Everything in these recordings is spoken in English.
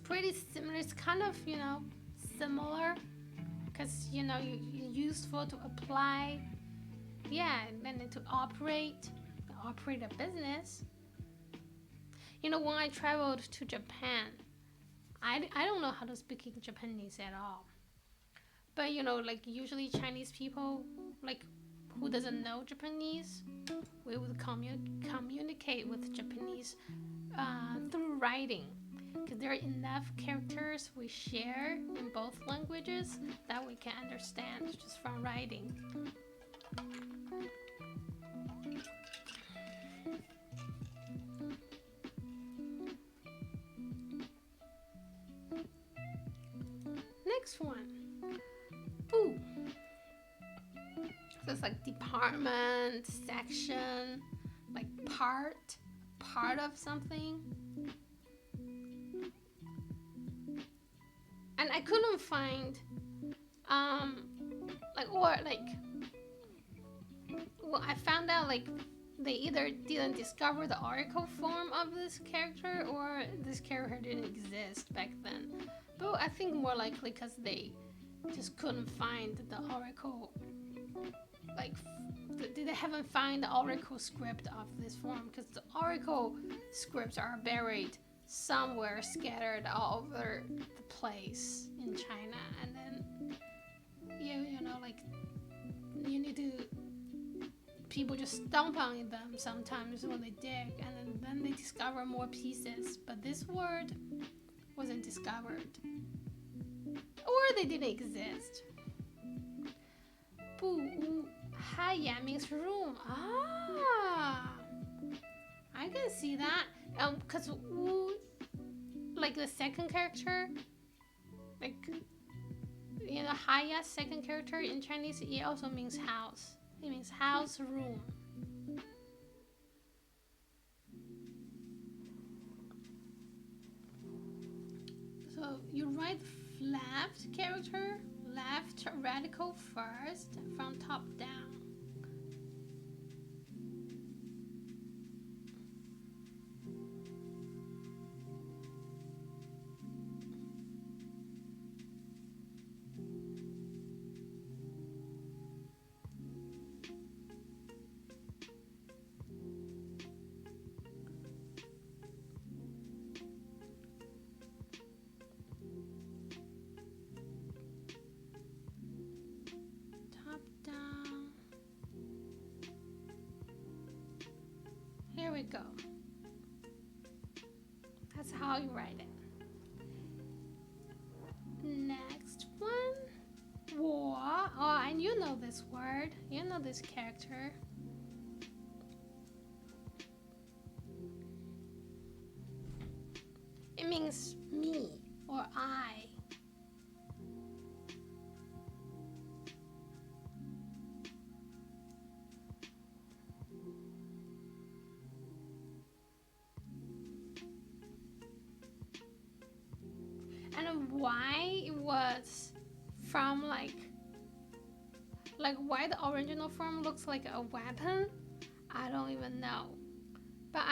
pretty similar. It's kind of, similar because, you useful to apply. Yeah, and then to operate a business. When I traveled to Japan, I don't know how to speak Japanese at all. But, like usually Chinese people, like who doesn't know Japanese, we would communicate with Japanese through writing. Because there are enough characters we share in both languages that we can understand just from writing. Next one. Ooh. So it's like department, section, like part of something. And I couldn't find I found out like they either didn't discover the article form of this character or this character didn't exist back then. But I think more likely because they just couldn't find the oracle, like they haven't found the oracle script of this form, because the oracle scripts are buried somewhere scattered all over the place in China, and then you need to, people just stomp on them sometimes when they dig, and then they discover more pieces, but this word wasn't discovered, or they didn't exist. Bu haya means room. I can see that. Because like the second character, like haya second character in Chinese, it also means house. It means house, room. So you write left character, left radical first from top down. Here we go. That's how you write it. Next one. 我. Oh, and you know this word. You know this character. It means me or I. And why it was from like why the original form looks like a weapon, I don't even know. But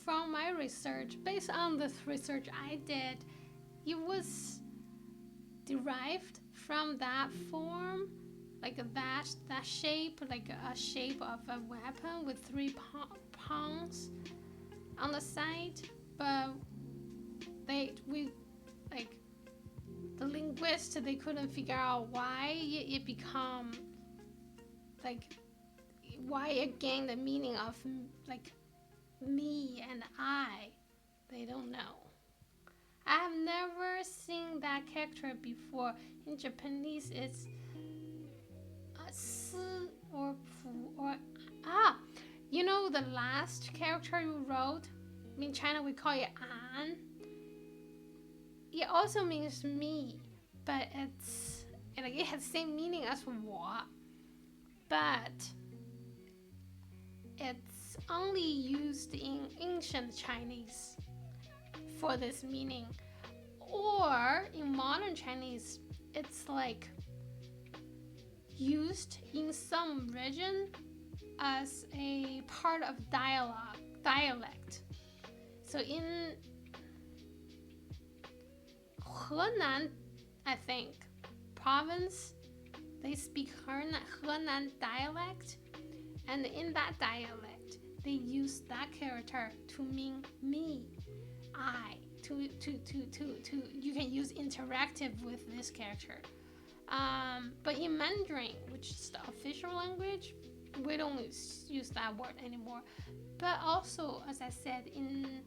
from my research, based on this research I did, it was derived from that form, like that shape, like a shape of a weapon with three prongs on the side. But the linguists, they couldn't figure out why it become like, why it gained the meaning of like me and I. They don't know. I have never seen that character before. In Japanese, it's si or fu or the last character you wrote. In China, we call it an. It also means me, but it has the same meaning as 我, but it's only used in ancient Chinese for this meaning. Or in modern Chinese, it's like used in some region as a part of dialect. So Henan, I think, province, they speak Henan dialect, and in that dialect, they use that character to mean me, I. You can use interactive with this character. But in Mandarin, which is the official language, we don't use that word anymore. But also, as I said, in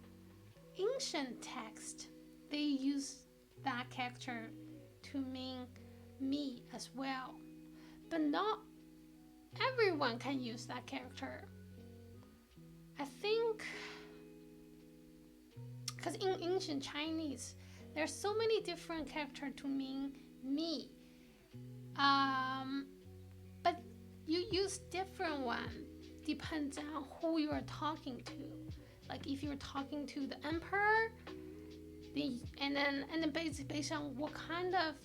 ancient text, they use that character to mean me as well. But not everyone can use that character. I think because in ancient Chinese, there's so many different characters to mean me. But you use different one depends on who you are talking to. Like if you're talking to the emperor, and then based on what kind of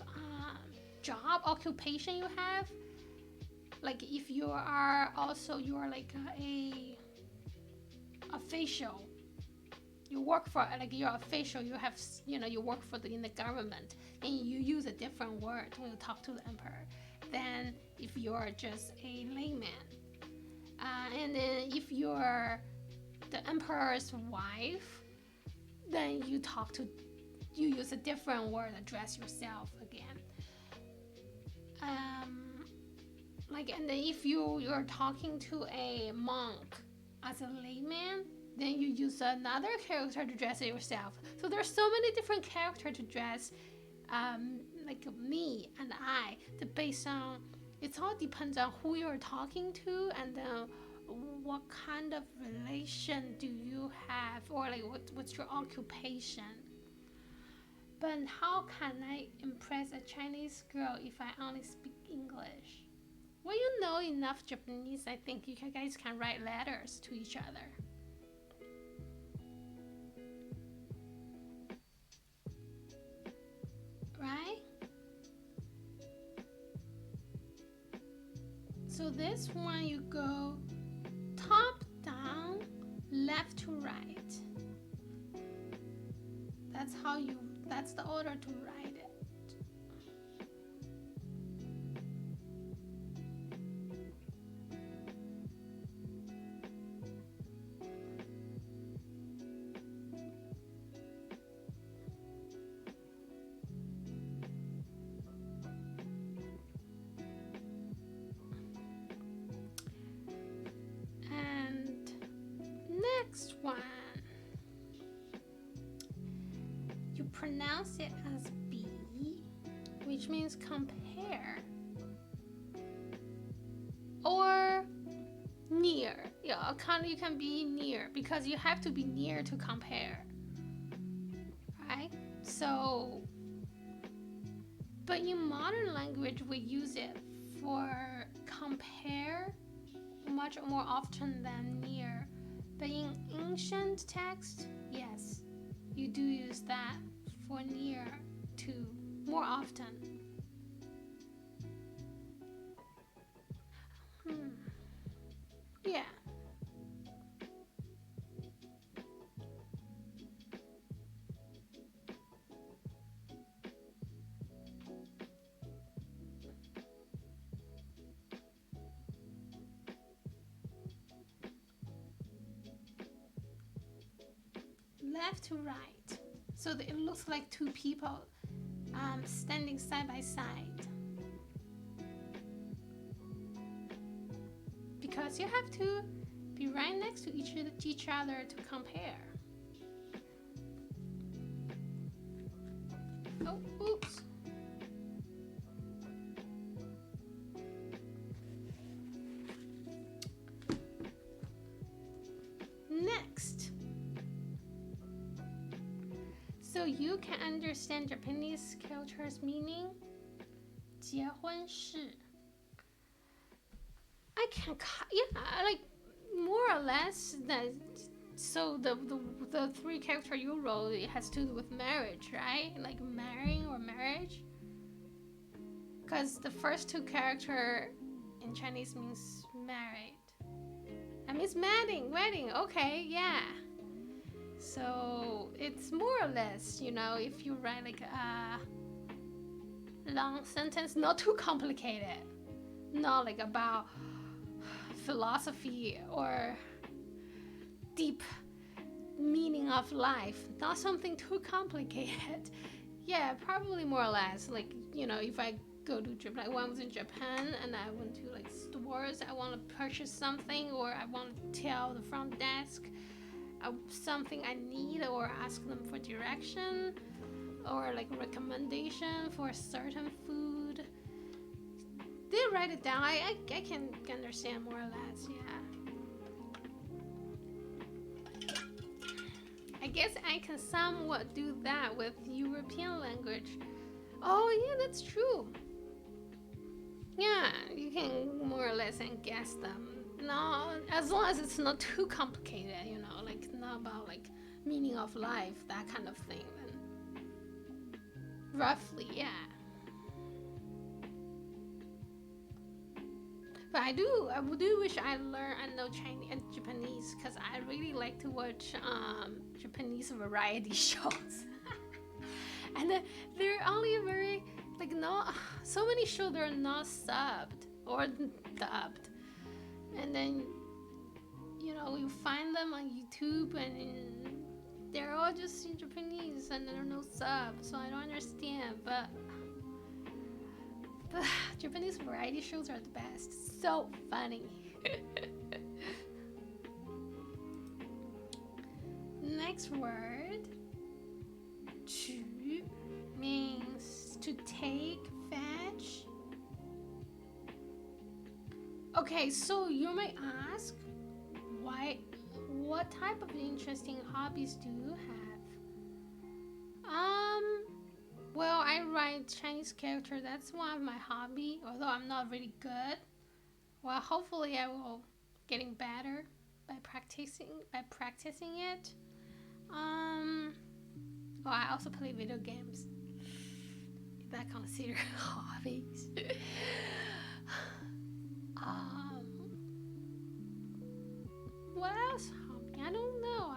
job occupation you have. Like if you are like a official, you work for, like you're official, you have, you work for in the government, and you use a different word when you talk to the emperor than if you're just a layman. And then if you're the emperor's wife, then you use a different word, address yourself again. And then if you're talking to a monk as a layman, then you use another character to dress yourself. So there's so many different characters to dress, like me and I. It all depends on who you're talking to, and what kind of relation do you have, or like what's your occupation. But how can I impress a Chinese girl if I only speak English? Well, you know enough Japanese, I think you guys can write letters to each other. Right? So this one you go top down, left to right. That's the order to write it. And next one, you pronounce it as B, which means compare, or near. Yeah, you can be near, because you have to be near to compare, right? So, but in modern language, we use it for compare much more often than near. But in ancient text, yes, you do use that for near to more often. Yeah. Left to right. So that it looks like two people standing side by side. Because you have to be right next to each other to compare. Oh, oops. Next. So you can understand Japanese culture's meaning. 结婚式. I can, like more or less that. So the three character you wrote, it has to do with marriage, right? Like marrying or marriage. Because the first two character in Chinese means married. That means wedding. Okay, yeah. So it's more or less, if you write like a long sentence, not too complicated, not like about philosophy or deep meaning of life, not something too complicated. Yeah, probably more or less. Like, if I go to Japan, like when I was in Japan and I went to like stores, I want to purchase something, or I want to tell the front desk something I need, or ask them for direction, or like recommendation for a certain food. They write it down. I can understand more or less, yeah. I guess I can somewhat do that with European language. Oh, yeah, that's true. Yeah, you can more or less guess them. No, as long as it's not too complicated, like not about like meaning of life, that kind of thing. Then roughly, yeah. But I do wish I know Chinese and Japanese, because I really like to watch Japanese variety shows. And they're only very like not so many shows that are not subbed or dubbed, and then you find them on YouTube and they're all just in Japanese and there are no subs, so I don't understand. But Japanese variety shows are the best. So funny. Next word. 取 means to take, fetch. Okay, so you may ask, what type of interesting hobbies do you have? Well, I write Chinese character. That's one of my hobby, although I'm not really good. Well, hopefully I will getting better by practicing it. Well, I also play video games. Is that considered hobbies? What else hobby? I don't know.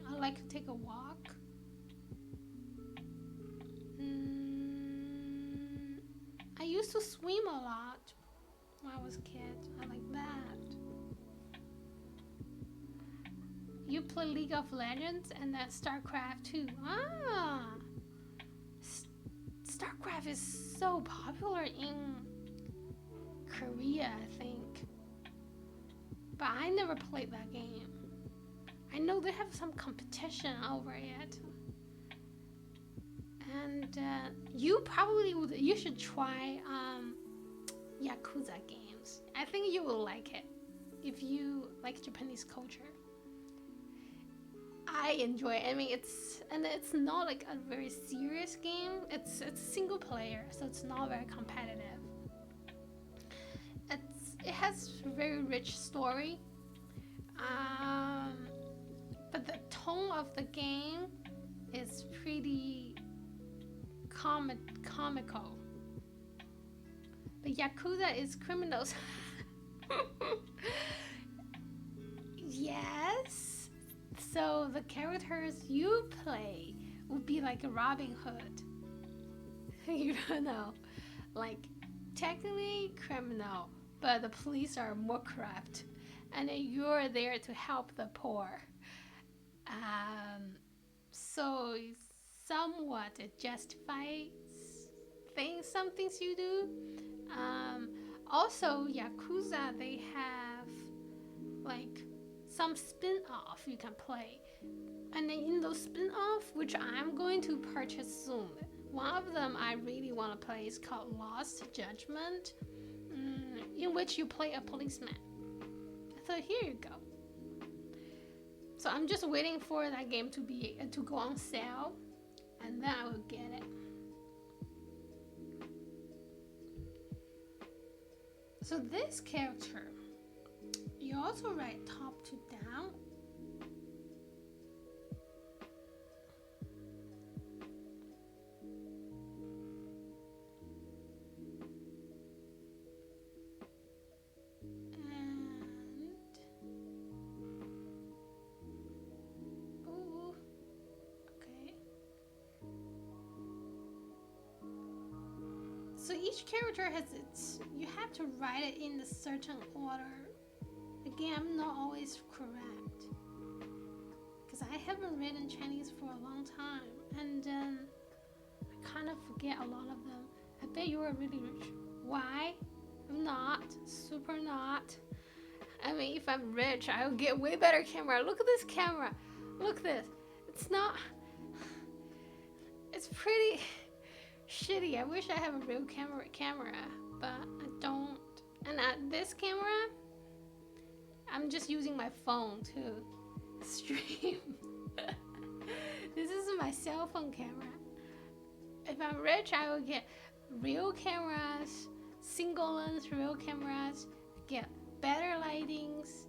I like to take a walk. I used to swim a lot when I was a kid. I like that. You play League of Legends and then StarCraft too. StarCraft is so popular in Korea, I think. But I never played that game. I know they have some competition over it. And you should try Yakuza games. I think you will like it if you like Japanese culture. I enjoy it. It's not like a very serious game. It's single player, so it's not very competitive. It has a very rich story. But the tone of the game is pretty comical. But Yakuza is criminals. Yes. So the characters you play would be like Robin Hood. You don't know. Like, technically criminal, but the police are more corrupt. And then you're there to help the poor. So somewhat it justifies some things you do. Also, Yakuza, they have like some spin-off you can play. And then in those spin-off, which I'm going to purchase soon, one of them I really want to play is called Lost Judgment, in which you play a policeman. So here you go. So I'm just waiting for that game to go on sale, and then I will get it. So this character, you also write top to down. So each character has its. You have to write it in a certain order. Again, I'm not always correct because I haven't written Chinese for a long time, and then I kind of forget a lot of them. I bet you are really rich. Why? I'm not. Super not. I mean, if I'm rich, I will get way better camera. Look at this camera. Look at this. It's not. It's pretty shitty. I wish I have a real camera, but I don't. And this camera, I'm just using my phone to stream. This is my cell phone camera. If I'm rich, I will get real cameras, single lens real cameras, get better lightings,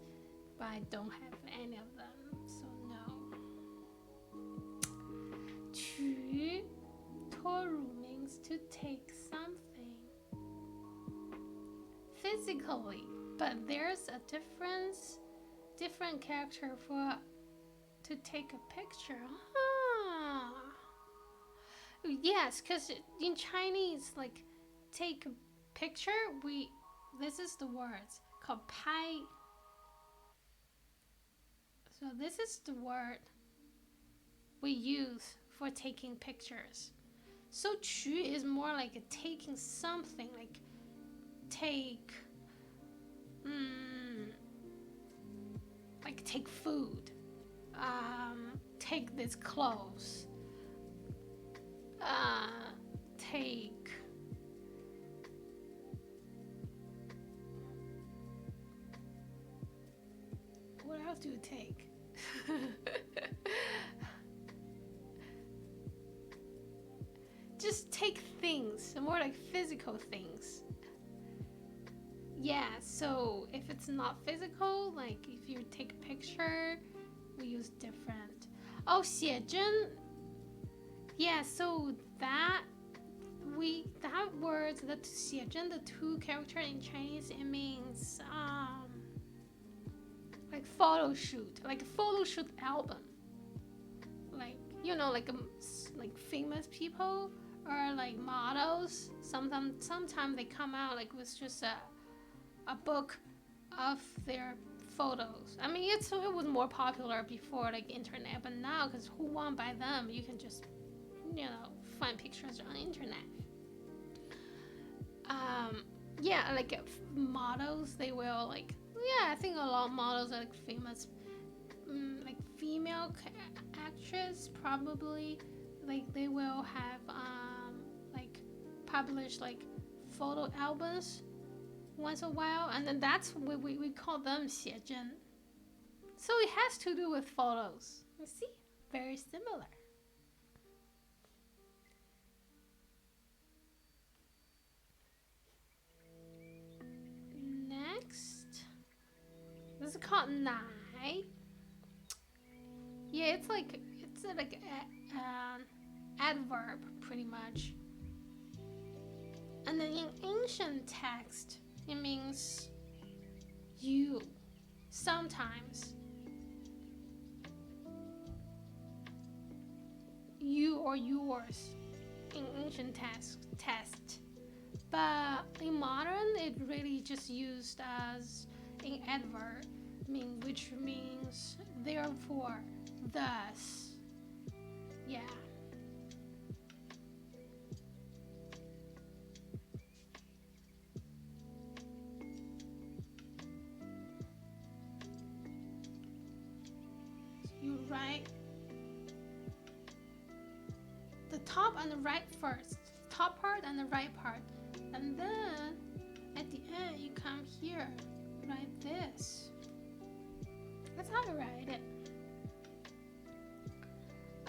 but I don't have any of them, so no. 取托乳 means to take something physically, but there's a different character for to take a picture. Yes, because in Chinese, like take a picture, this is the words called 拍. So this is the word we use for taking pictures. So 取 is more like taking something, like take food, take this clothes, take what else do you take? Just take things, more like physical things. Yeah, so if it's not physical, like if you take a picture, we use different. Oh, 写真. Yeah, so that word, that 写真, the two character in Chinese, it means like photo shoot, like a photo shoot album. Like, you know, like famous people or like models. Sometimes they come out like with just a book of their photos. I mean, it was more popular before like internet, but now because who won't buy them, you can just, you know, find pictures on internet. Yeah, like models, they will like, yeah, I think a lot of models are like famous, like female actress probably, like they will have like publish like photo albums once a while, and then that's what we call them 写真. So it has to do with photos. You see, very similar. Next, this is called 奶. Yeah, it's like adverb pretty much. And then in ancient text, it means you. Sometimes you or yours in ancient text. But in modern, it really just used as an adverb, which means therefore, thus. Yeah. You write the top and the right first, top part and the right part, and then at the end you come here, write this. That's how I write it.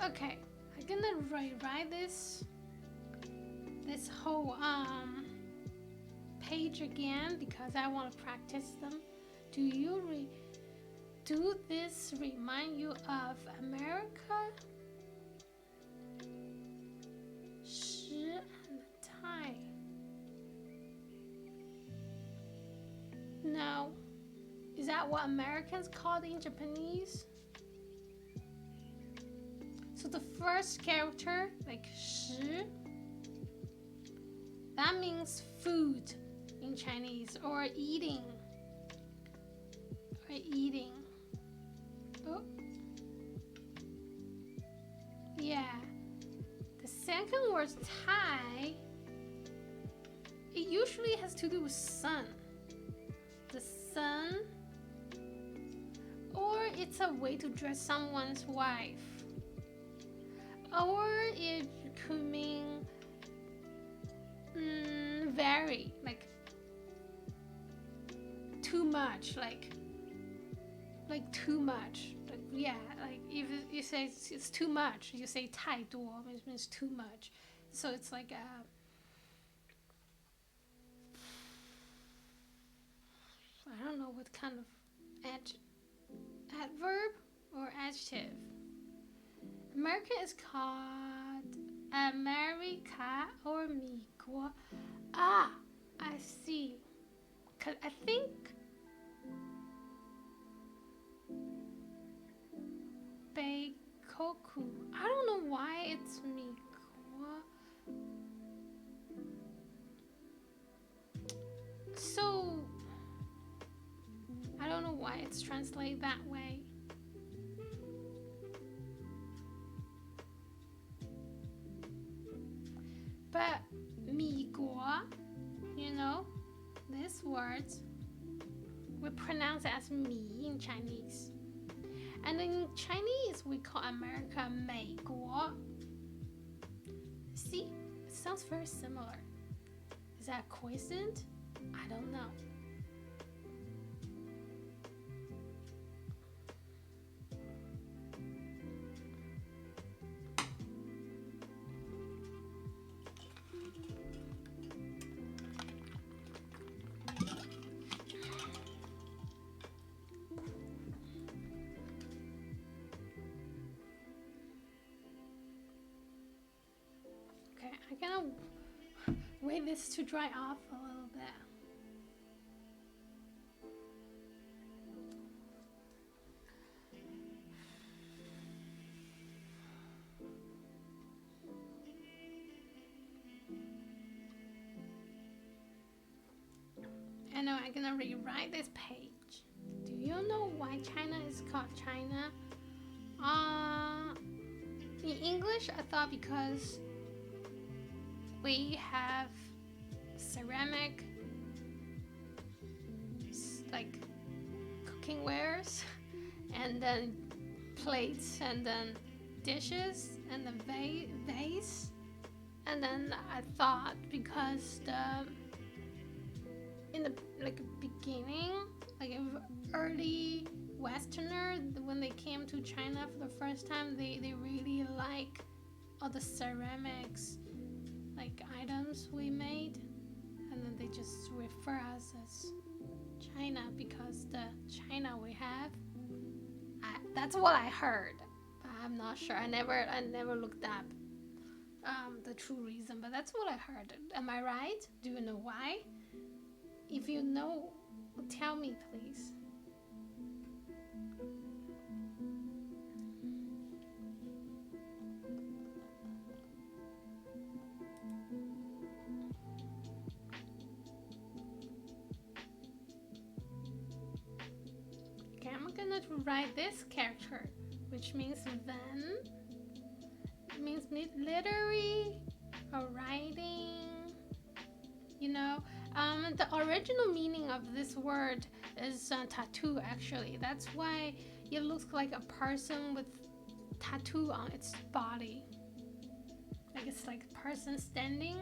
Okay, I'm gonna rewrite this whole page again because I want to practice them. Do this remind you of America? 时 and time. No. Is that what Americans call it in Japanese? So the first character, like 时, That means food in Chinese, or eating. Or eating. Oh. Yeah. The second word, Tai, it usually has to do with sun. The sun. Or it's a way to dress someone's wife. Or it could mean very, like too much, like too much. Like, yeah, like if you say it's too much, you say 太多, which means too much. So it's like I don't know what kind of adverb or adjective. America is called America or 美国. Ah, I see. Cause I think Beikoku. I don't know why it's 美国. So I don't know why it's translated that way. But 米国, you know, this word we pronounce as 米 in Chinese. And in Chinese we call America 美国. See, it sounds very similar. Is that a coincidence? I don't know. I'm gonna wait this to dry off a little bit. I know I'm gonna rewrite this page. Do you know why China is called China? In English, I thought because we have ceramic, like cooking wares, and then plates, and then dishes, and then vase. And then I thought because in the beginning, like early Westerner, when they came to China for the first time, they really like all the ceramics, like items we made, and then they just refer us as China because the China we have. That's what I heard, but I'm not sure. I never looked up the true reason, but that's what I heard. Am I right? Do you know why? If you know, tell me, please. Okay, I'm gonna write this character, which means then. It means literary or writing, you know. The original meaning of this word is tattoo, actually. That's why it looks like a person with tattoo on its body. Like it's like a person standing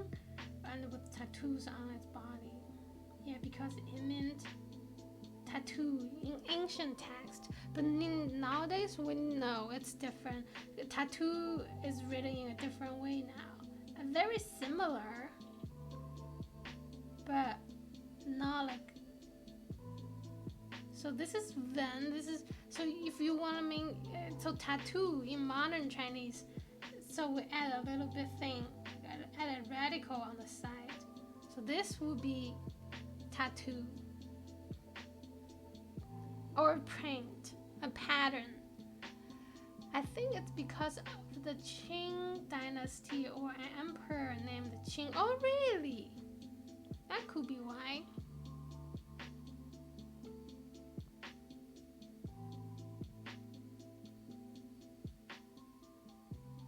and with tattoos on its body. Yeah, because it meant tattoo in ancient text. But nowadays we know it's different. The tattoo is written in a different way now. And very similar, but not like. So this is then. This is so if you want to mean so tattoo in modern Chinese. So we add a little bit thing, add a radical on the side. So this will be tattoo or print, a pattern. I think it's because of the Qing dynasty or an emperor named Qing. Oh, really? That could be why.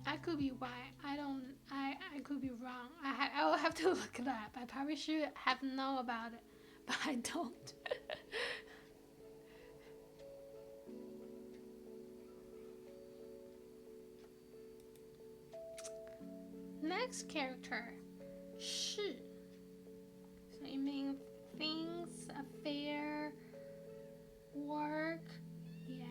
That could be why. I don't. I could be wrong. I will have to look it up. I probably should have known about it, but I don't. Next character, 是. So it means things, affair, work. Yeah.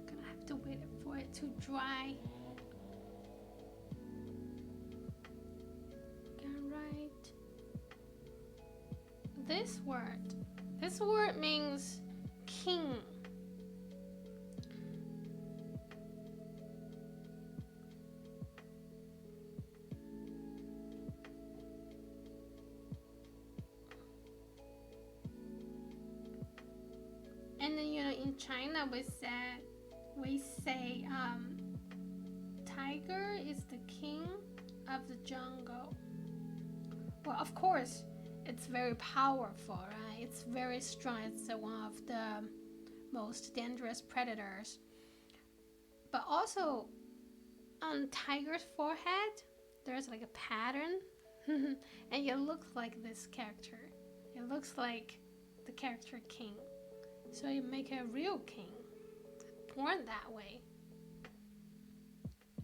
Gonna have to wait for it to dry. Gonna write this word. This word means king. And then in China we say tiger is the king of the jungle. Well, of course, it's very powerful, right? It's very strong. It's one of the most dangerous predators. But also, on tiger's forehead, there's like a pattern, and it looks like this character. It looks like the character king. So you make a real king, born that way.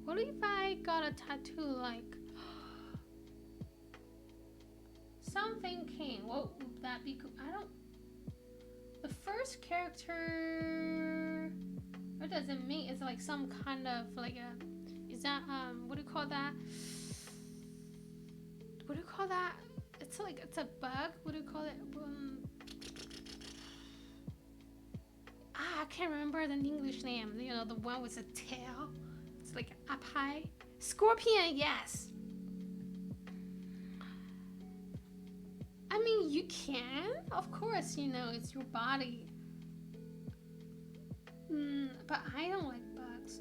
What if I got a tattoo like something king? What would that be? I don't. The first character. What does it mean? It's like some kind of like a. Is that what do you call that? What do you call that? It's like it's a bug. What do you call it? I can't remember the English name. The one with a tail. It's like up high. Scorpion, yes. I mean, you can, of course. It's your body. But I don't like bugs.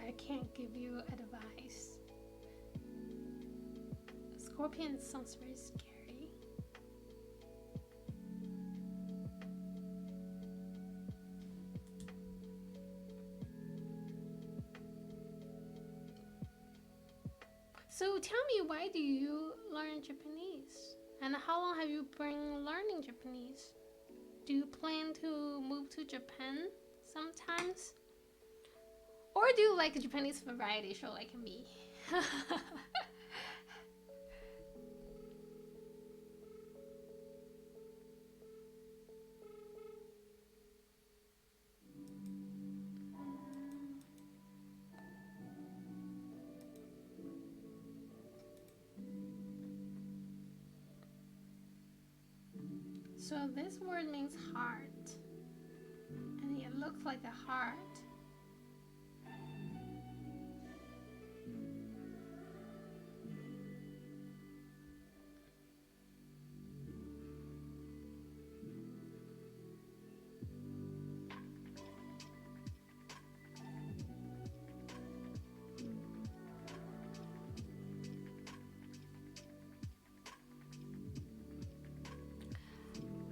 I can't give you advice. Scorpion sounds very scary. So tell me, why do you learn Japanese? And how long have you been learning Japanese? Do you plan to move to Japan sometimes? Or do you like a Japanese variety show like me? So this word means heart, and it looks like a heart.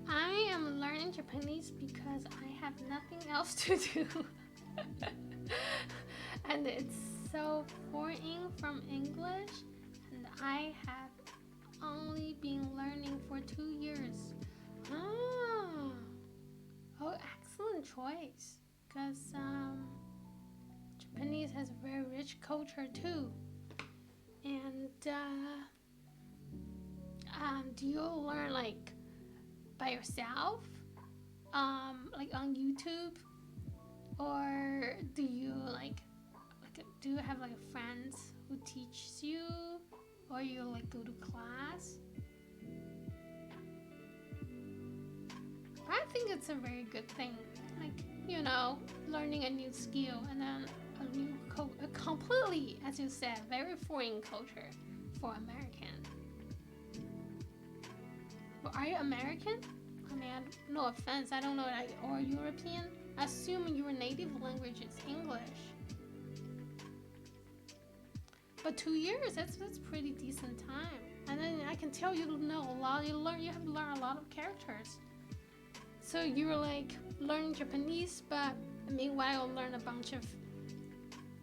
I am learning Japanese because I have nothing else to do. And it's so foreign from English, and I have only been learning for 2 years. Oh, excellent choice. Because Japanese has a very rich culture too. And do you learn like by yourself, like on YouTube, or do you do you have like friends who teach you, or you like go to class? I think it's a very good thing, like, learning a new skill, and then a completely, as you said, very foreign culture for American. But are you American? I mean, no offense, I don't know, or European. I assume your native language is English. But 2 years, that's pretty decent time. And then I can tell you know a lot. You have to learn a lot of characters. So you're like learning Japanese, but meanwhile learn a bunch of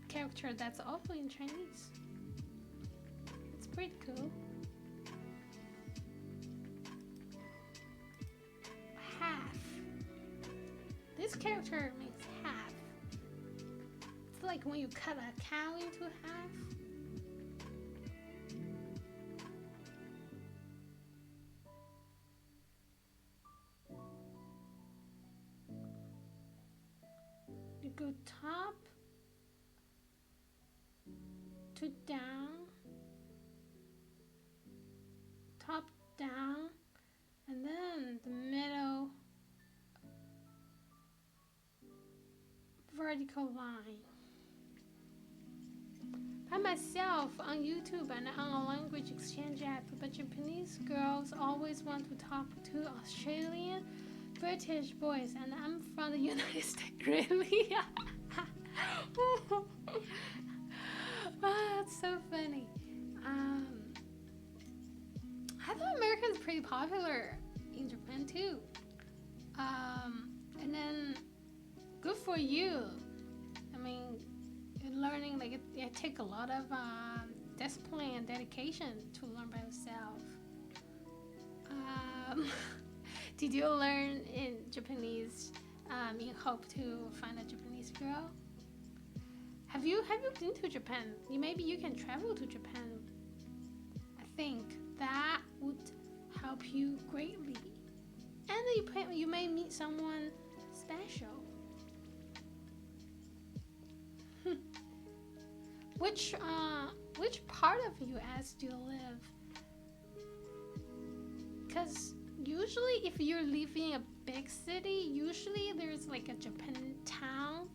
character that's also in Chinese. It's pretty cool. Half. This character means half. It's like when you cut a cow into half. You go top to down, top down, and then the middle vertical line. By myself on YouTube and on a language exchange app, but Japanese girls always want to talk to Australian, British boys, and I'm from the United States. Really? That's so funny. I thought Americans pretty popular in Japan too. And then good for you. I mean, learning it take a lot of discipline and dedication to learn by yourself. Did you learn in Japanese in hope to find a Japanese girl? Have you been to Japan? Maybe you can travel to Japan. I think that would help you greatly, and you may meet someone special. Which part of US do you live? Because usually if you're living in a big city, usually there's like a Japan town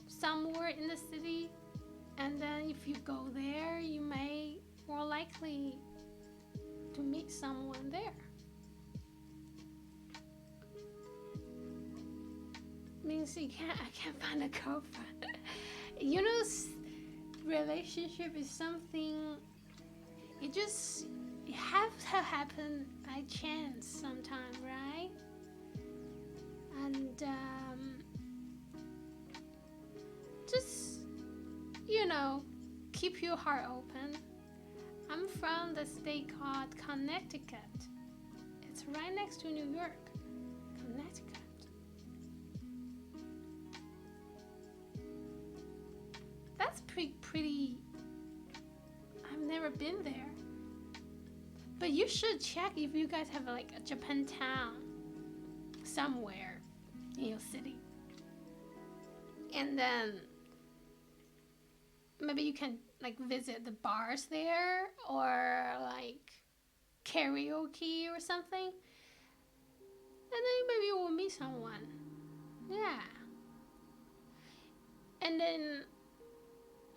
somewhere in the city, and then if you go there, you may more likely to meet someone there. Means I can't find a girlfriend. Relationship is something, it has to happen by chance sometime, right? And just keep your heart open. I'm from the state called Connecticut. It's right next to New York. Connecticut. That's pretty. I've never been there. But you should check if you guys have like a Japantown somewhere in your city. And then maybe you can like visit the bars there, or like karaoke or something. And then maybe you will meet someone. Yeah. And then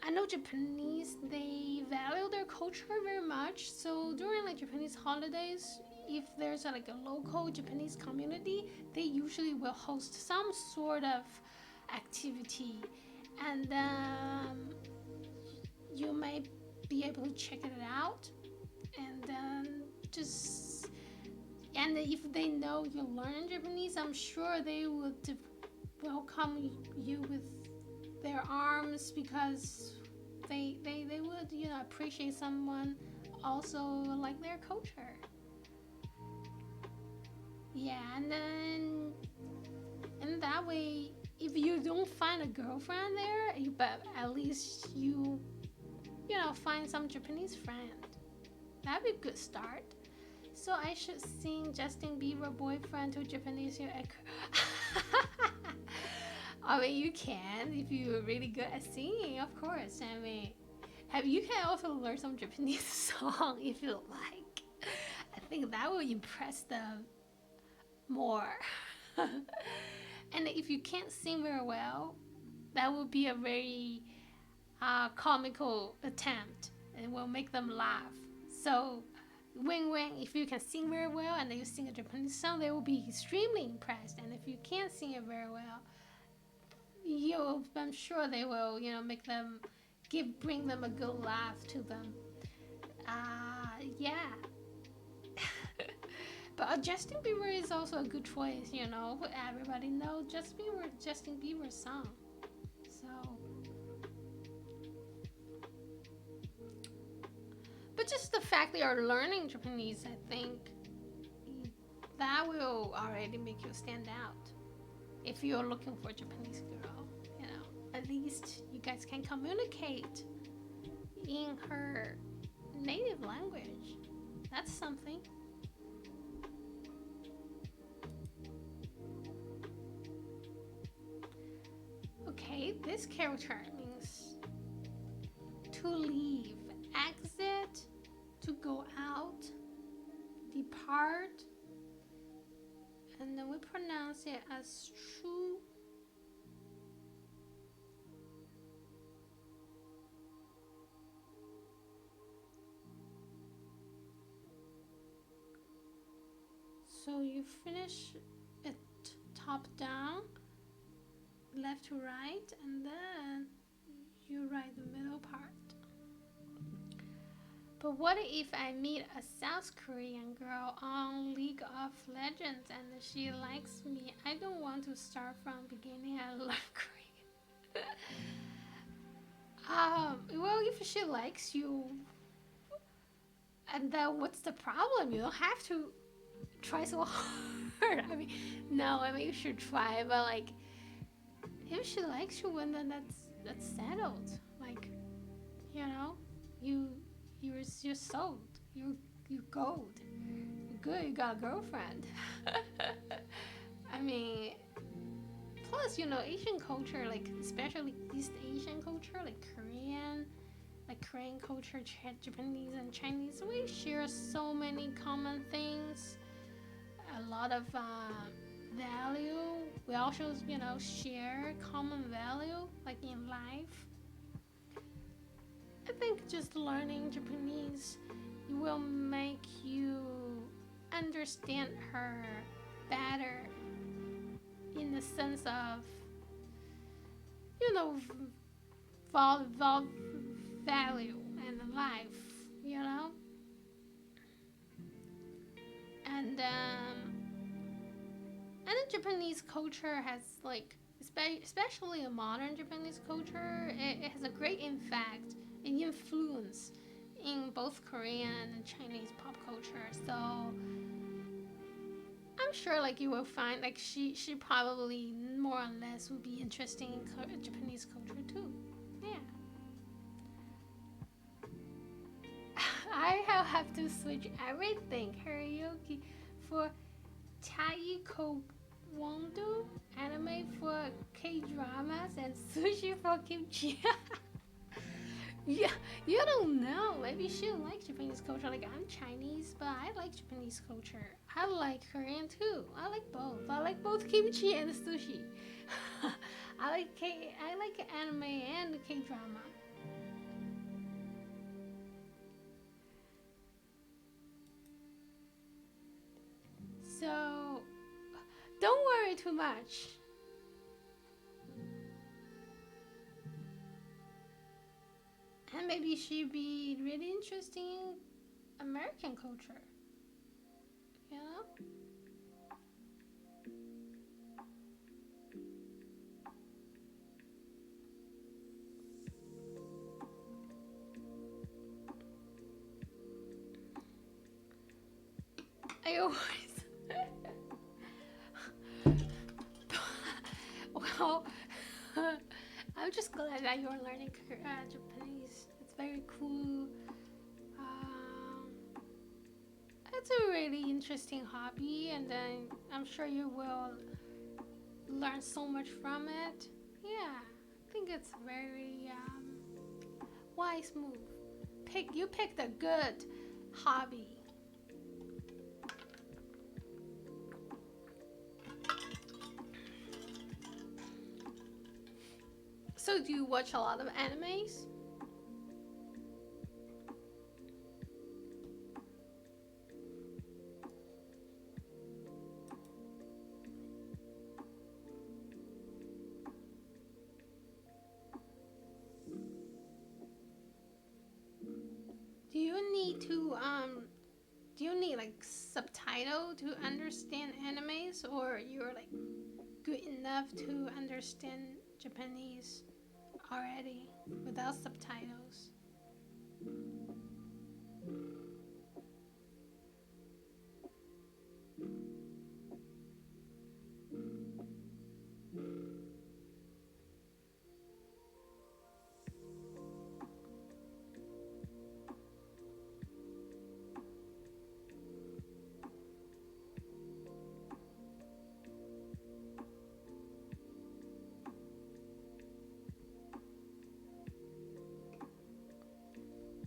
I know Japanese, they value their culture very much. So during like Japanese holidays, if there's like a local Japanese community, they usually will host some sort of activity, and you may be able to check it out, and then and if they know you learn Japanese, I'm sure they would welcome you with their arms, because they would appreciate someone also like their culture. Yeah, and then in that way, if you don't find a girlfriend there, but at least you find some Japanese friend. That'd be a good start. So I should sing Justin Bieber boyfriend to Japanese. I mean, you can if you're really good at singing, of course. I mean, you can also learn some Japanese song if you like. I think that will impress them more. And if you can't sing very well, that would be a very comical attempt. It will make them laugh. So win-win. If you can sing very well and then you sing a Japanese song, they will be extremely impressed. And if you can't sing it very well, I'm sure they will, make them bring them a good laugh to them. Yeah. But Justin Bieber is also a good choice, Everybody knows Justin Bieber's song. So, but just the fact that you're learning Japanese, I think that will already make you stand out. If you're looking for a Japanese girl, at least you guys can communicate in her native language. That's something. Okay, this character means to leave, exit, to go out, depart, and then we pronounce it as true. So you finish it top down, left to right, and then you write the middle part. But what if I meet a South Korean girl on League of Legends and she likes me? I don't want to start from beginning and learn Korean. Well, if she likes you, and then what's the problem? You don't have to try so hard. You should try, but if she likes you, then that's settled. You're sold. You're gold. You're good. You got a girlfriend. Plus, Asian culture, especially East Asian culture, Korean culture, Japanese and Chinese, we share so many common things. A lot of value. We also, share common value, in life. I think just learning Japanese will make you understand her better in the sense of, value and life, And the Japanese culture has, especially a modern Japanese culture, it has a great influence in both Korean and Chinese pop culture. So I'm sure, you will find, she probably more or less would be interested in Japanese culture too. Yeah. I have to switch everything. Karaoke for Taiko Wondo, anime for K-dramas, and sushi for kimchi. Yeah, you don't know. Maybe she likes Japanese culture. I'm Chinese, but I like Japanese culture. I like Korean too. I like both. I like both kimchi and sushi. I like anime and K-drama. So, don't worry too much. And maybe she'd be really interested in American culture. I always... Well, I'm just glad that you're learning Japanese. It's very cool. really interesting hobby, and then I'm sure you will learn so much from it. Yeah, I think it's very wise move. You picked a good hobby. So do you watch a lot of animes? Do you need to do you need like subtitle to understand animes, or you're like good enough to understand Japanese already without subtitles?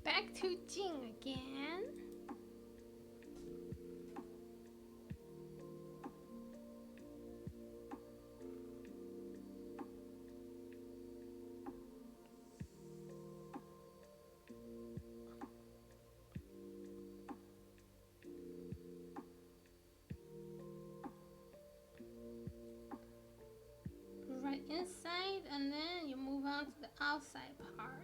Back to Jing again. Right inside, and then you move on to the outside part.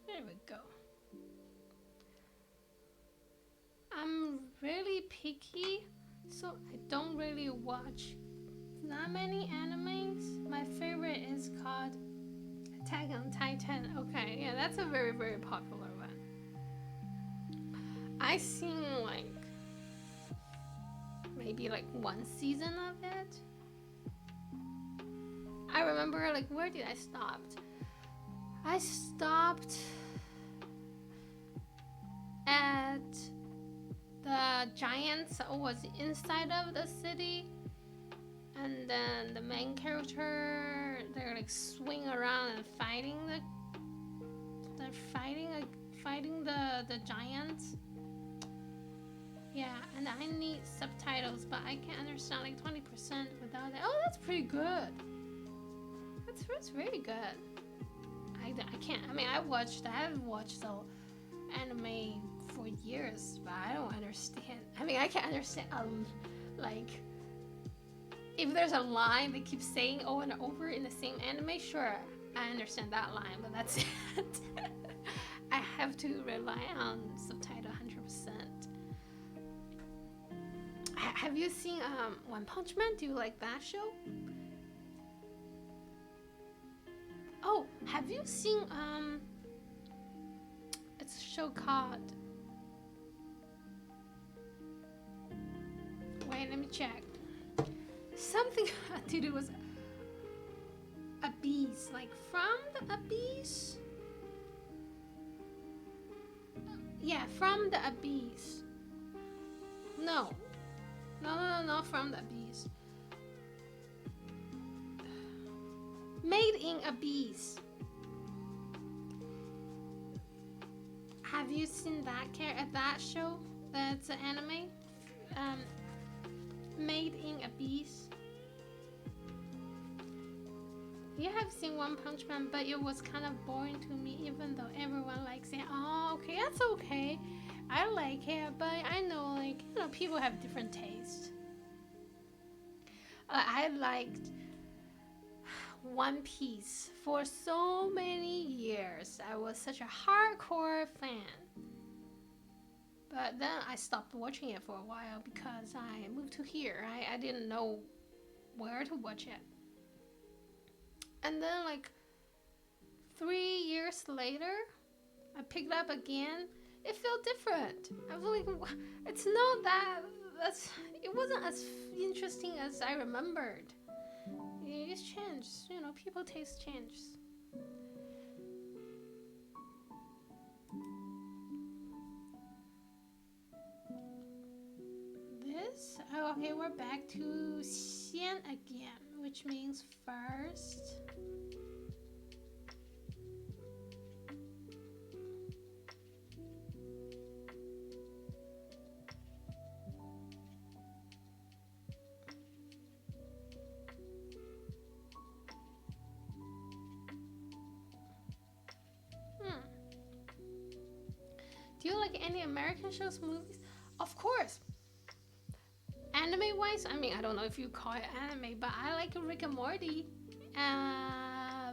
There we go. I'm really picky, so I don't really watch that many animes. My favorite is called Attack on Titan. Okay, yeah, that's a very, very popular one. I seen like maybe like one season of it. I remember like, where did I stop? I stopped at the giants was inside of the city, and then the main character, they're like swing around and fighting the giants. Yeah, and I need subtitles, but I can understand like 20% without it. Oh, that's pretty good. That's very good. I can't. I mean, I've watched the anime for years, but I don't understand. I mean, I can understand like if there's a line they keep saying over and over in the same anime. Sure, I understand that line, but that's it. I have to rely on subtitle 100%. Have you seen One Punch Man? Do you like that show? Oh, have you seen it's a show called, wait, let me check. Something to do with Abyss, like From the Abyss. Yeah, From the Abyss. No, From the Abyss. Made in Abyss. Have you seen that show? That's an anime. Made in Abyss. You have seen One Punch Man, but it was kind of boring to me, even though everyone likes it. Oh, okay, that's okay. I like it, but I know, like, you know, people have different tastes. I liked One Piece for so many years. I was such a hardcore fan. But then I stopped watching it for a while because I moved to here. I didn't know where to watch it. And then like 3 years later, I picked up again. It felt different. I was like, it's not that, it wasn't as interesting as I remembered. It's changes. You know, people taste changes. This. Oh, okay, we're back to 先 again, which means first. Do you like any American shows, movies? Of course. Anime wise, I mean, I don't know if you call it anime, but I like Rick and Morty. I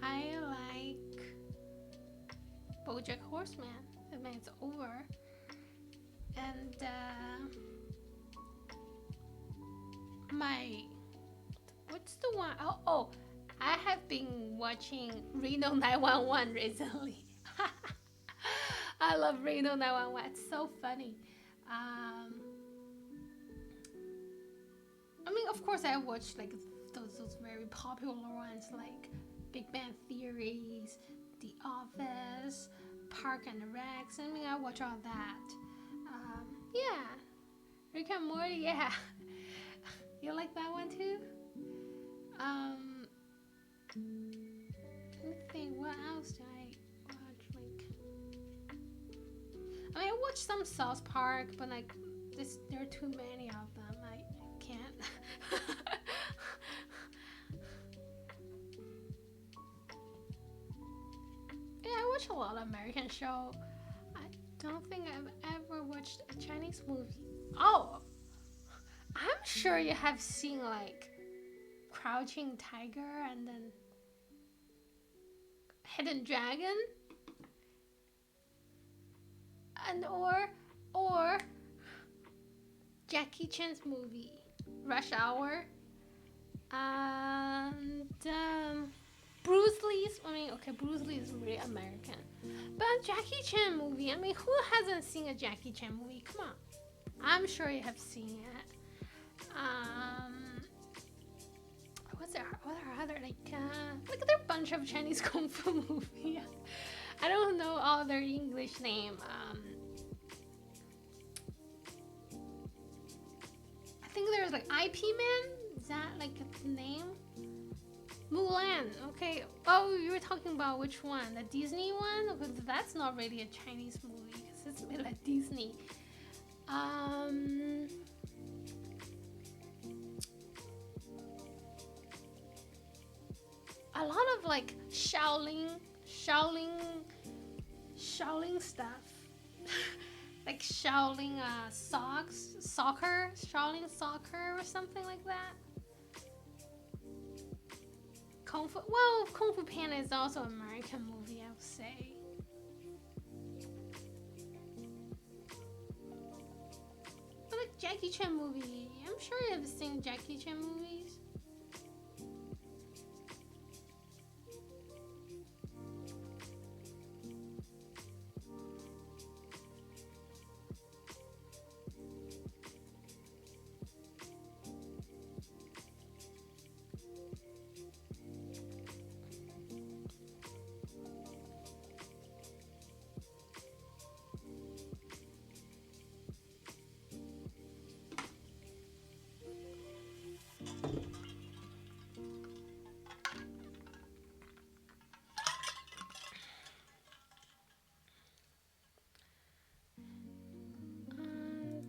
like BoJack Horseman. I mean, it's over. And what's the one? Oh, I have been watching Reno 911 recently. I love Reno 911. It's so funny. I mean, of course, I watched like those very popular ones like Big Bang Theories, The Office, Park and Recs. I mean, I watch all that. Yeah, Rick and Morty. Yeah, you like that one too? Let me think. What else did I watch? Like, I mean, I watched some South Park, but like, there are too many of them. I can't. Yeah, I watch a lot of American show. I don't think I've ever watched a Chinese movie. Oh, I'm sure you have seen like Crouching Tiger and then Hidden Dragon, and or Jackie Chan's movie Rush Hour, and Bruce Lee's. I mean, okay, Bruce Lee is really American, but Jackie Chan movie. I mean, who hasn't seen a Jackie Chan movie? Come on, I'm sure you have seen it. What are other like there are a bunch of Chinese kung fu movies. I don't know all their English name. I think there's like IP Man. Is that like a name? Mulan. Okay. Oh, you were talking about which one? The Disney one? Because that's not really a Chinese movie because it's made like Disney. A lot of like Shaolin stuff. Like Shaolin soccer, Shaolin soccer or something like that. Kung Fu Panda is also an American movie, I would say. But like Jackie Chan movie, I'm sure you have seen Jackie Chan movies.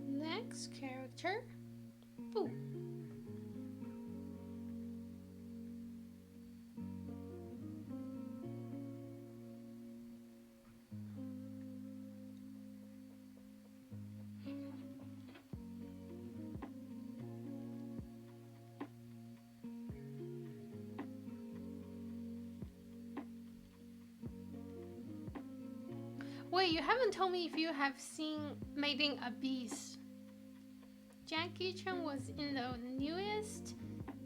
Next character. Ooh. Wait, you haven't told me if you have seen Made in Abyss. Jackie Chan was in the newest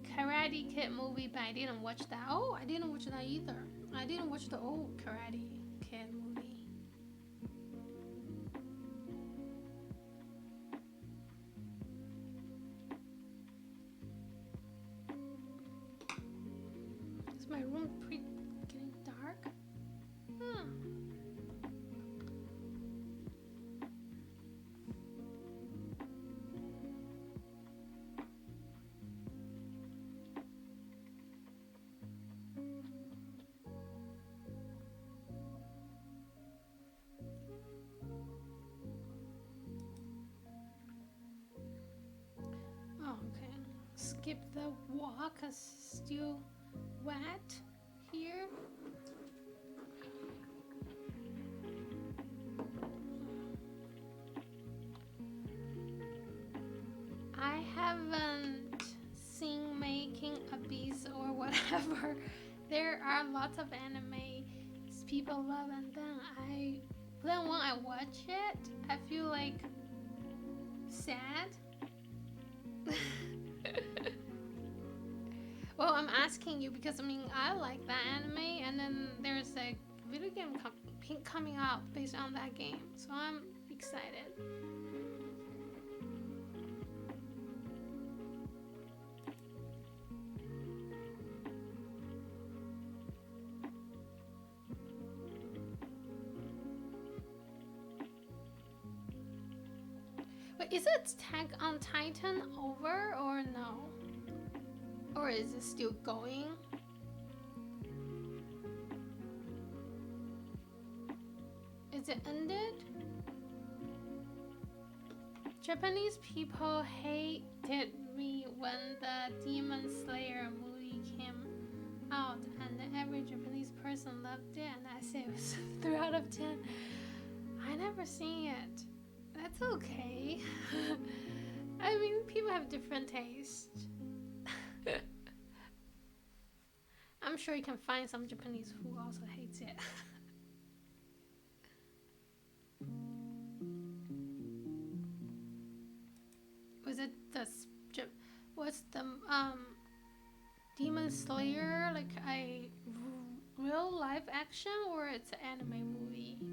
Karate Kid movie, but I didn't watch that. Oh, I didn't watch that either. I didn't watch the old Karate Kid movie. Is my room getting dark? Hmm. Oh, okay. Skip the walk because it's still wet here. I haven't seen Making Abyss or whatever. There are lots of anime people love, and then when I watch it, I feel like sad. Well, I'm asking you because I mean I like that anime, and then there's a video game coming out based on that game, so I'm excited. But is it Attack on Titan over or no? Or is it still going? Is it ended? Japanese people hated me when the Demon Slayer movie came out, and every Japanese person loved it, and I say it was 3 out of 10. I never seen it. That's okay. I mean, people have different tastes. I'm sure you can find some Japanese who also hates it. Was it what's the Demon Slayer like a real live action or it's an anime movie? Do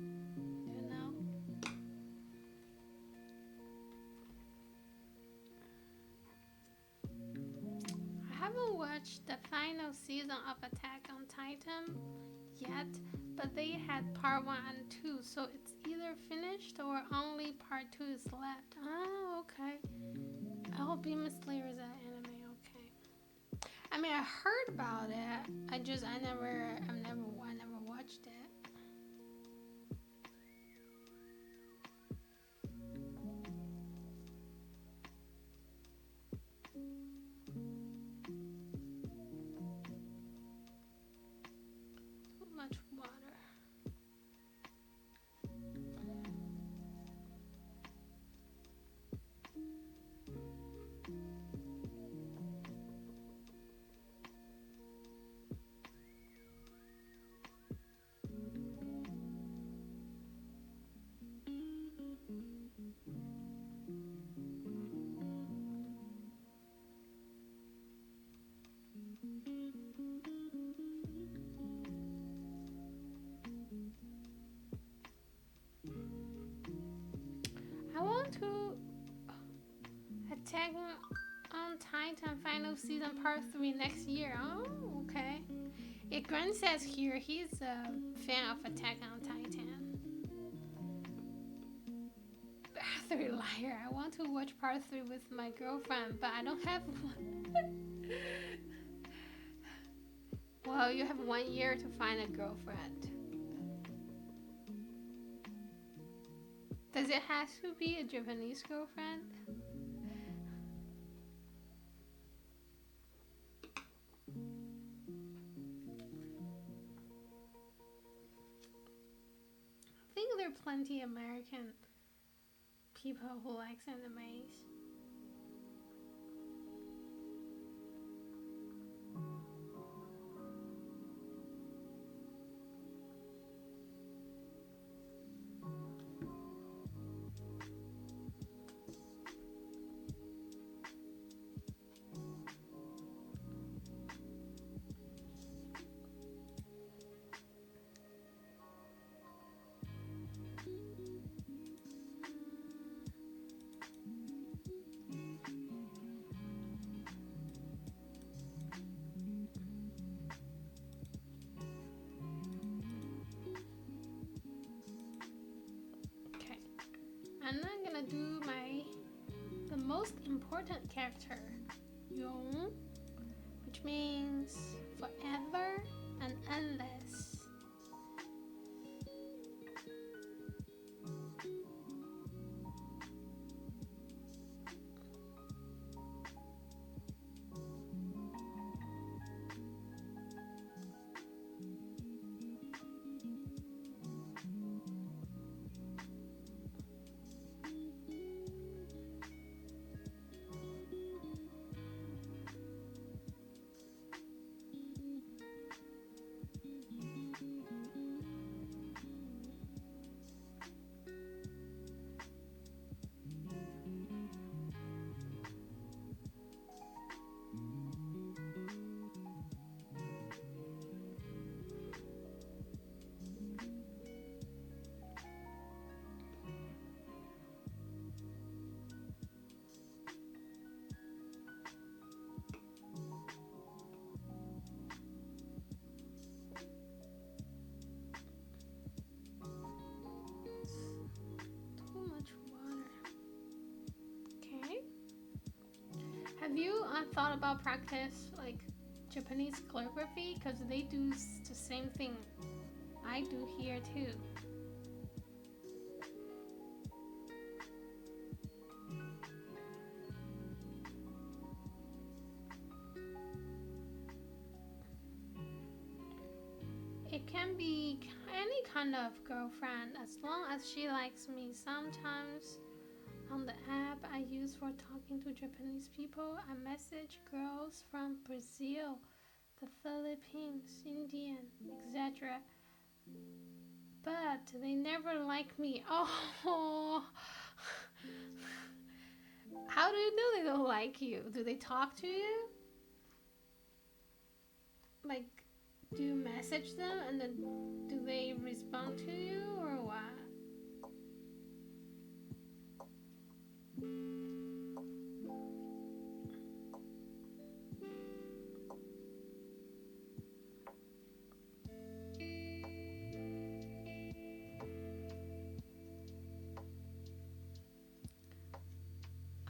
you know? I haven't watched the final season of Attack on Titan yet, but they had part 1 and 2, so it's either finished or only part 2 is left. Oh, okay. Oh, Demon Slayer is an anime, okay. I mean, I heard about it. I never watched it. Too much water. I want to Attack on Titan final season part 3 next year. Oh, okay. Grant says here he's a fan of Attack on Titan. Part 3 liar. I want to watch part 3 with my girlfriend, but I don't have one. Well, you have 1 year to find a girlfriend. Does it have to be a Japanese girlfriend? I think there are plenty of American people who like animes. do the most important character, Yong, which means forever and endless. Too much water. Okay. Have you thought about practice like Japanese calligraphy? Because they do the same thing I do here too. It can be any kind of girlfriend as long as she likes me. Sometimes on the app I use for talking to Japanese people, I message girls from Brazil, the Philippines, Indian, etc. But they never like me. Oh, how do you know they don't like you? Do they talk to you? Like, do you message them and then do they respond to you or what?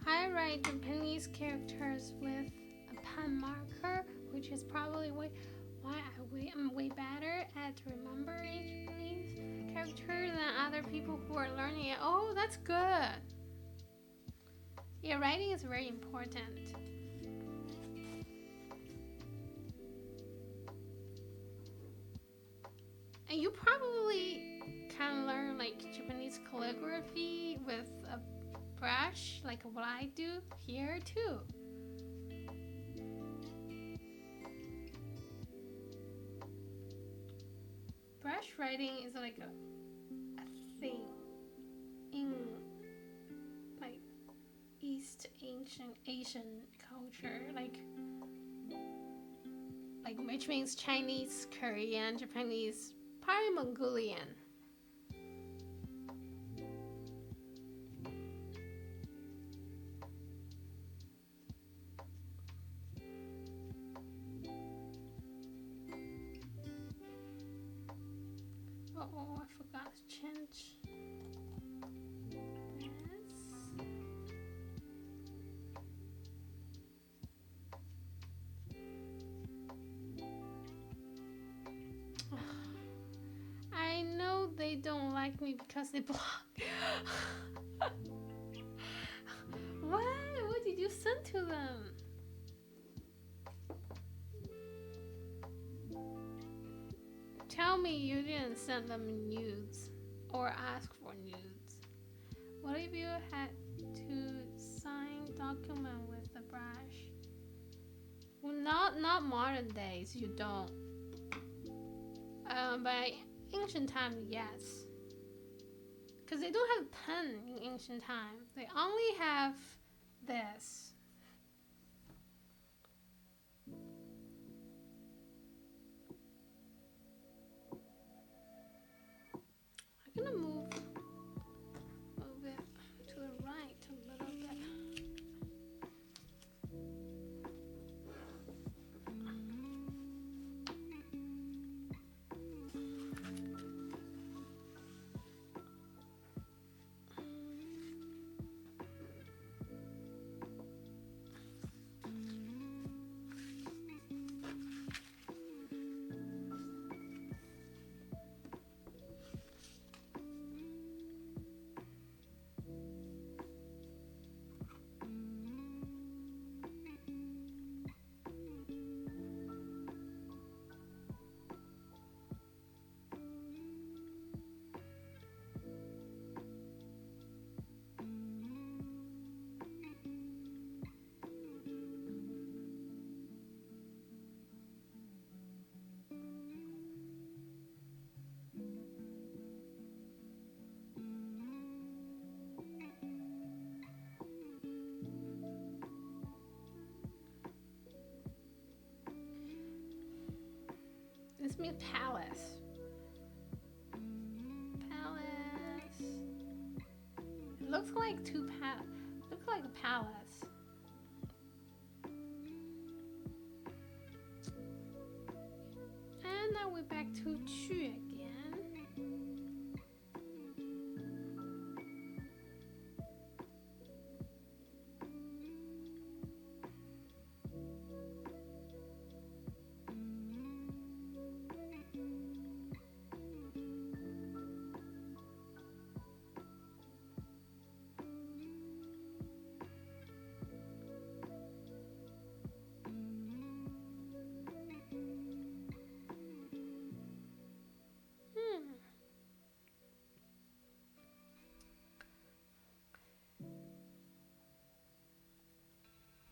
I write Japanese characters with a pen marker, which is probably why I'm way better at remembering Japanese characters than other people who are learning it. Oh, that's good. Yeah, writing is very important. And you probably can learn like Japanese calligraphy with a brush, like what I do here too. Brush writing is like a thing in like East ancient Asian culture, like which means Chinese, Korean, Japanese, probably Mongolian. Oh, I forgot to change this. I know they don't like me because they block. What did you send to them? Tell me you didn't send them nudes or ask for nudes. What if you had to sign document with a brush? Well, not modern days, you don't. But ancient time, yes. Because they don't have pen in ancient time. They only have this. I'm gonna move it to the right a little bit. means palace. Palace. It looks like looks like a palace. And now we're back to 去 again.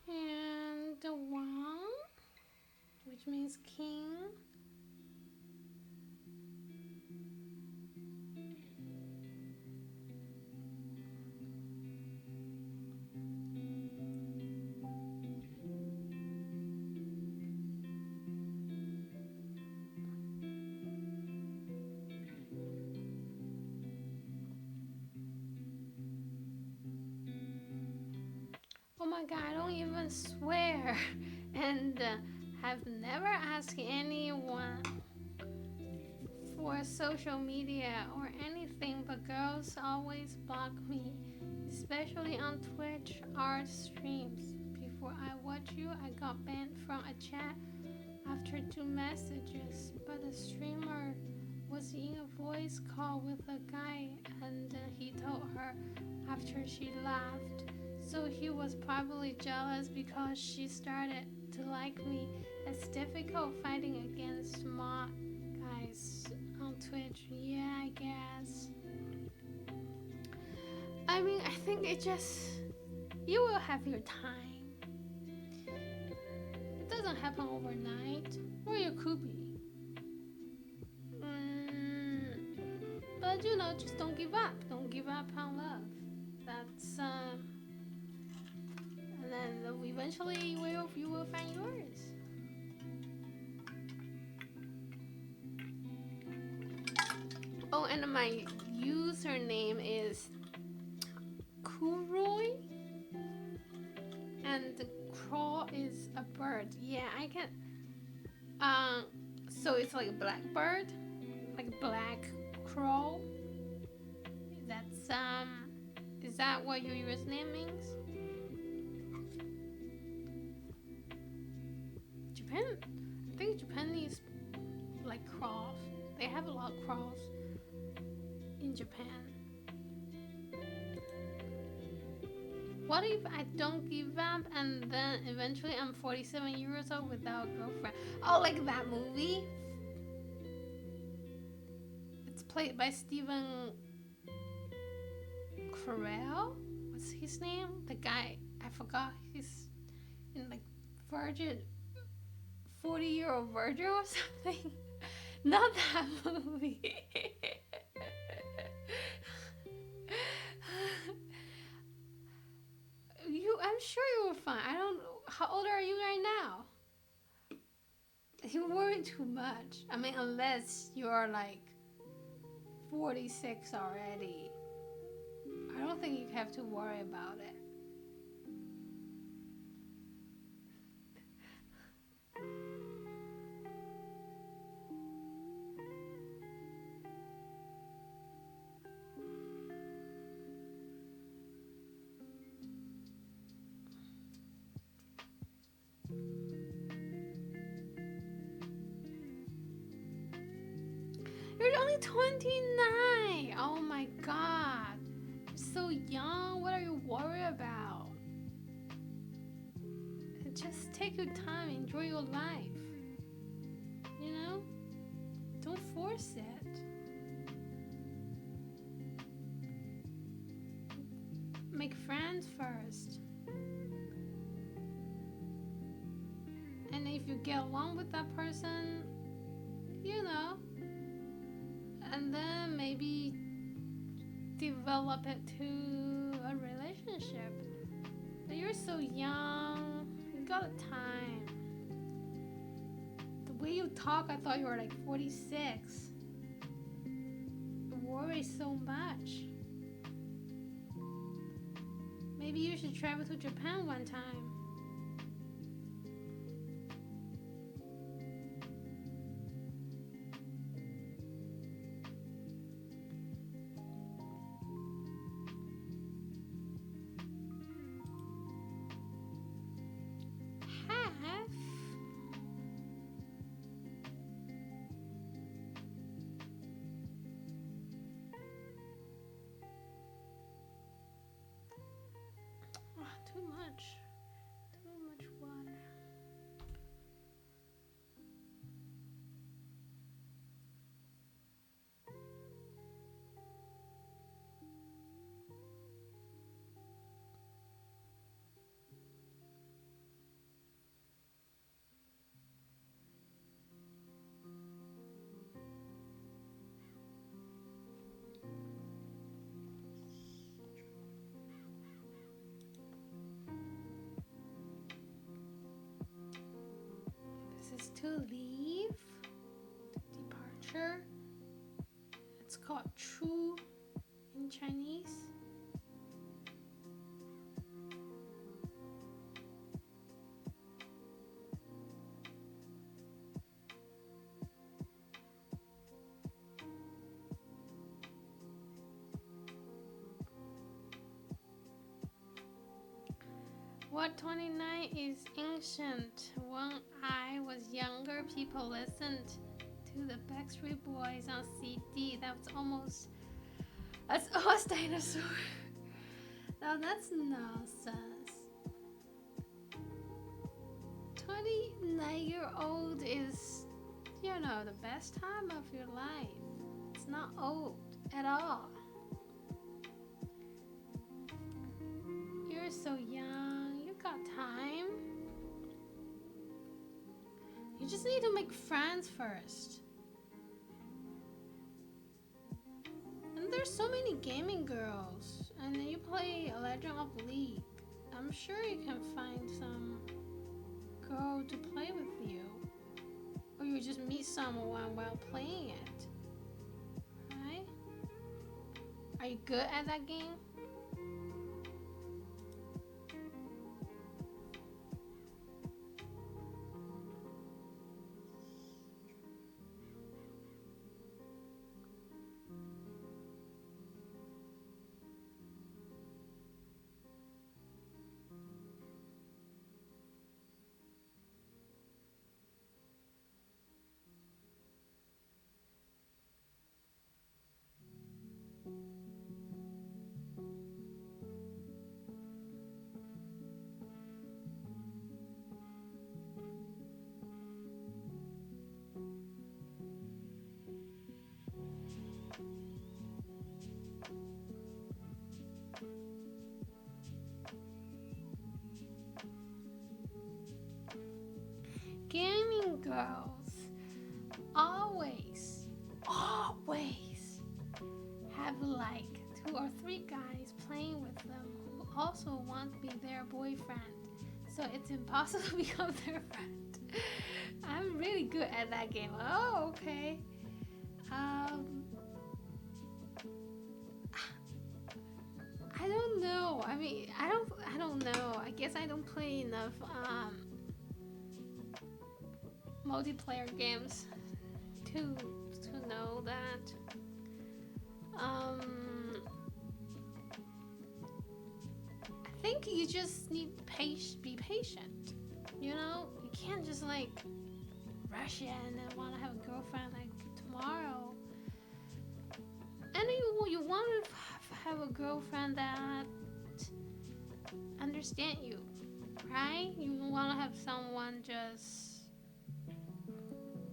And the Wang, which means king. Oh my god, I don't even swear. And have never asked anyone for social media or anything, but girls always block me, especially on Twitch art streams. Before I watch you, I got banned from a chat after 2 messages, but the streamer was in a voice call with a guy, and he told her after she laughed. So he was probably jealous because she started to like me. It's difficult fighting against smart guys on Twitch. Yeah, I guess. I mean, I think you will have your time. It doesn't happen overnight, or it could be. But just don't give up. Don't give up on love. That's and then eventually you will find yours. Oh, and my username is Kuroy, and the crow is a bird. Yeah, I can. So it's like a black bird, like a black crow. That's Is that what your username means? Japan, I think Japanese like crows. They have a lot of crows in Japan. What if I don't give up and then eventually I'm 47 years old without a girlfriend? Oh, like that movie? It's played by Stephen Carell? What's his name? The guy, I forgot. He's in like Virgin, 40-year-old virgin or something. Not that movie. I'm sure you will find. I don't know. How old are you right now? You worry too much. I mean, unless you're like 46 already. I don't think you have to worry about it. You're only 29. Oh my god. You're so young. What are you worried about? Just take your time. Enjoy your life. Don't force it. Make friends first. And if you get along with that person, and then maybe develop it to a relationship. But you're so young, you got time. The way you talk, I thought you were like 46. You worry so much. Maybe you should travel to Japan one time. Half? Oh, too much. Too much water. This is to leave. Departure. It's called Chu in Chinese. What 29 is ancient? When I was younger, people listened to the Backstreet Boys on CD. That's almost dinosaur. Now that's nonsense. 29-year-old is, the best time of your life. It's not old at all. You're so young. You got time. You just need to make friends first. And there's so many gaming girls. And then you play a Legend of League. I'm sure you can find some girl to play with you. Or you just meet someone while playing it. Right? Are you good at that game? Gaming girls always have like 2 or 3 guys playing with them who also want to be their boyfriend. So it's impossible to become their friend. I'm really good at that game. Oh, okay. I don't know. I mean, I don't know. I guess I don't play enough multiplayer games to know that. I think you just need be patient. You can't just like rush in and want to have a girlfriend like tomorrow. And you want to have a girlfriend that understand you, right? You want to have someone just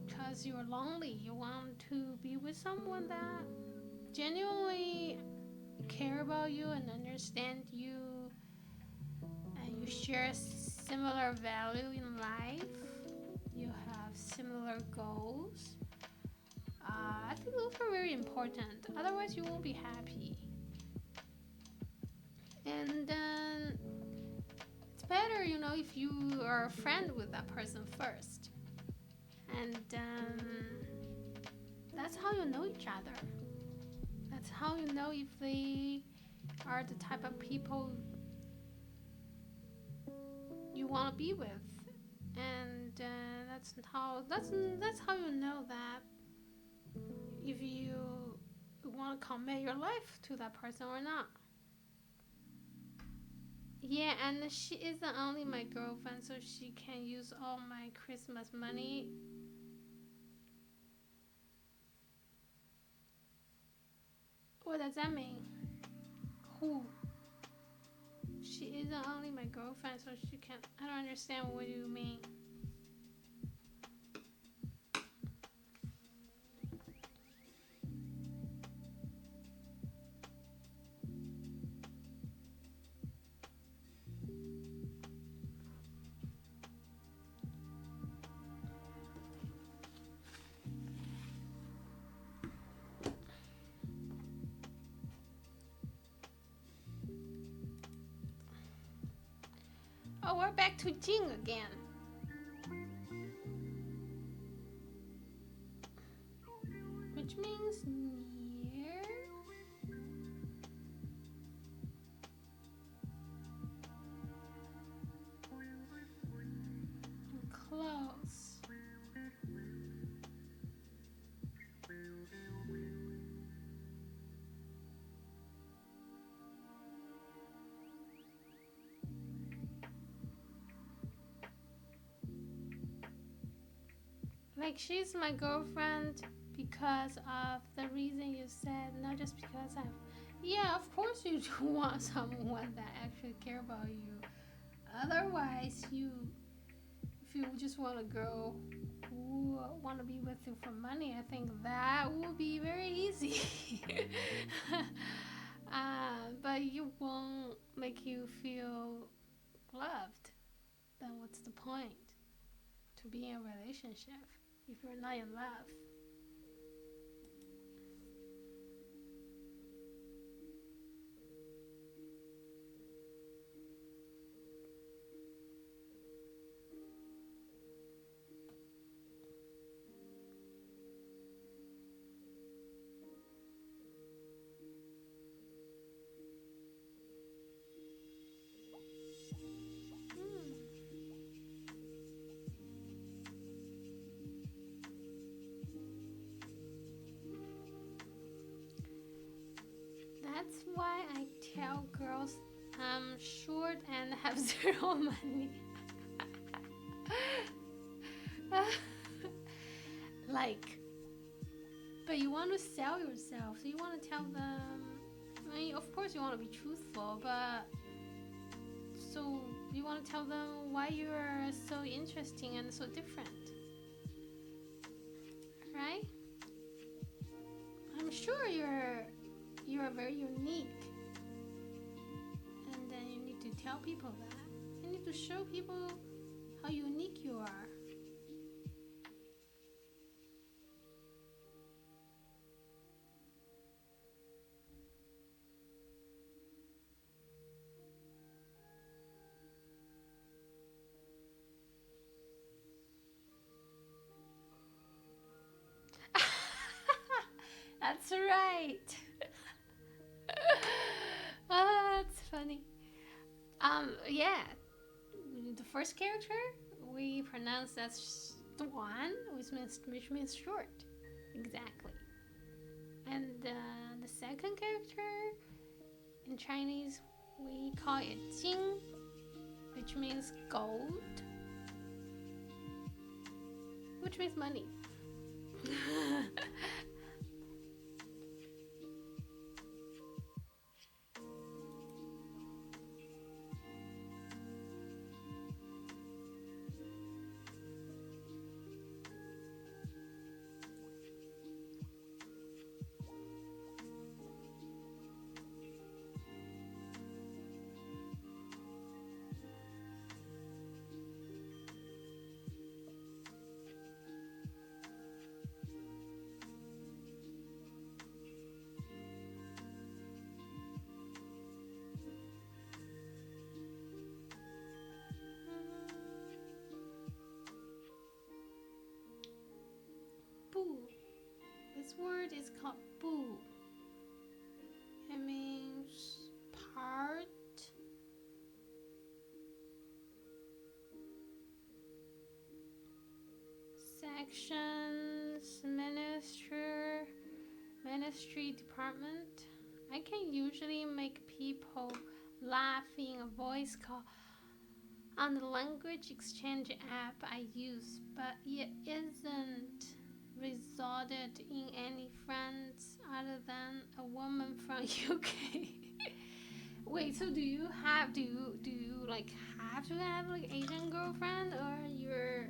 because you're lonely. You want to be with someone that genuinely care about you and understand you, and you share similar value in life. You have similar goals. I think those are very important. Otherwise, you won't be happy. And then it's better, if you are a friend with that person first. And that's how you know each other. That's how you know if they are the type of people you want to be with. And that's how you know that if you want to commit your life to that person or not. Yeah, and she isn't only my girlfriend, so she can use all my Christmas money. What does that mean? Who? She isn't only my girlfriend, so she can. I don't understand what you mean. Oh, we're back to Jing again. Which means near and close. Like she's my girlfriend because of the reason you said, not just because I've. Yeah, of course you do want someone that actually care about you. Otherwise, if you just want a girl who want to be with you for money, I think that will be very easy. But you won't make you feel loved. Then what's the point to be in a relationship if you're not in love? Hmm. That's why I tell girls I'm short and have zero money. Like, but you want to sell yourself, so you want to tell them. I mean, of course, you want to be truthful, but so you want to tell them why you are so interesting and so different, right? I'm sure you're very unique, and then you need to tell people that. You need to show people how unique you are. That's right. Oh, that's funny. Yeah, the first character we pronounce as Duan, which means short. Exactly. And the second character in Chinese we call it Jing, which means gold, which means money. This word is called bu. It means part, sections, ministry, department. I can usually make people laughing a voice call on the language exchange app I use, but it isn't resulted in any friends other than a woman from UK. Wait, so do you like have to have like Asian girlfriend, or you're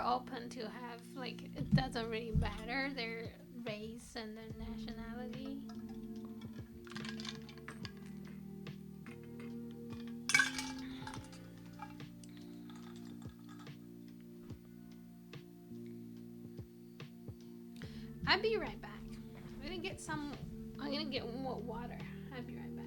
open to have, like, it doesn't really matter their race and their nationality? I'll be right back. I'm gonna get more water. I'll be right back.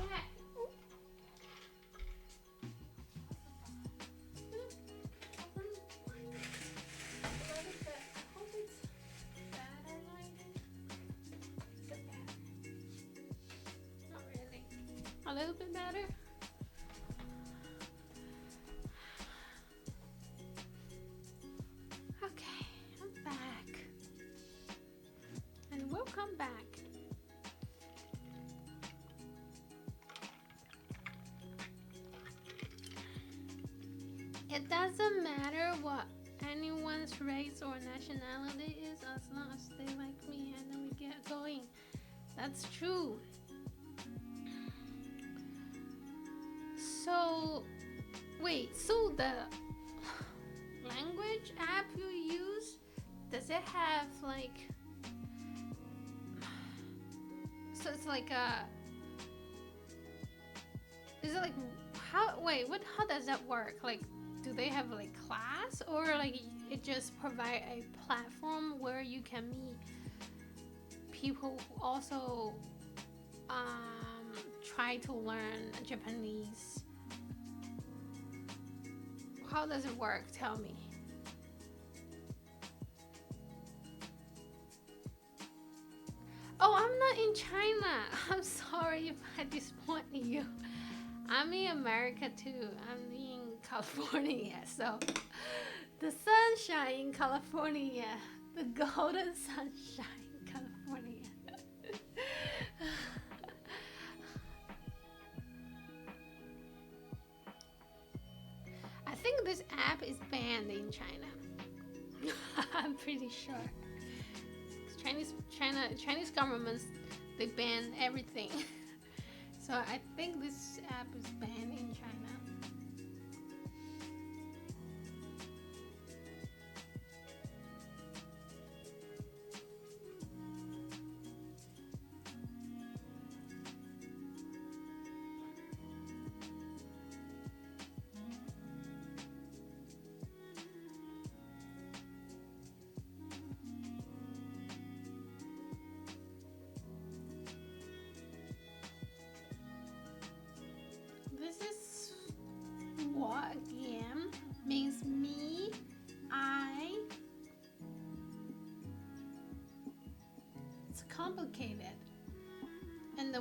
Yeah. Not really. A little bit better. Okay, I'm back. And welcome back. It doesn't matter what anyone's race or nationality is as long as they like me and then we get going. That's true. So, wait, so the language app you use, does it have like, so it's like a, is it like, how does that work? Like, do they have like class, or like it just provide a platform where you can meet people who also try to learn Japanese? How does it work? Tell me. Oh, I'm not in China. I'm sorry if I disappoint you. I'm in America too. I'm in California. So the sunshine in California, the golden sunshine in California. I think this app is banned in China. I'm pretty sure. Chinese governments, they ban everything. So I think this app is banned in China.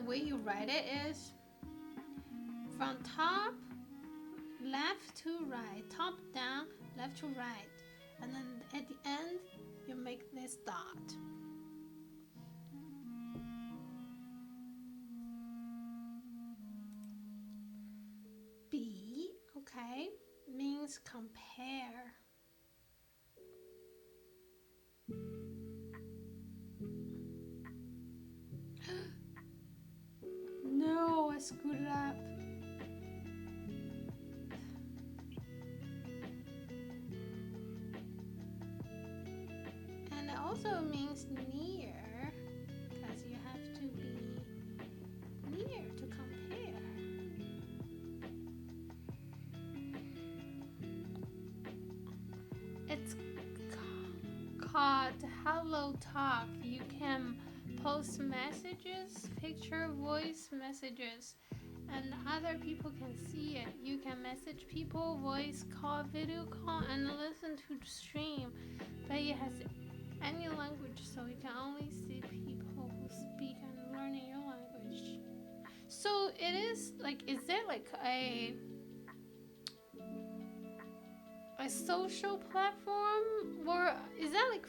way you write it is from top left to right, top down, left to right, and then at the end you make this dot. B, okay, means compare. No, I screwed it up. And it also means near, because you have to be near to compare. It's called Hello Talk. You can post messages, picture, voice messages, and other people can see it. You can message people, voice call, video call, and listen to the stream. But it has any language, so you can only see people who speak and learning your language. So it is like, is it like a social platform, or is that like,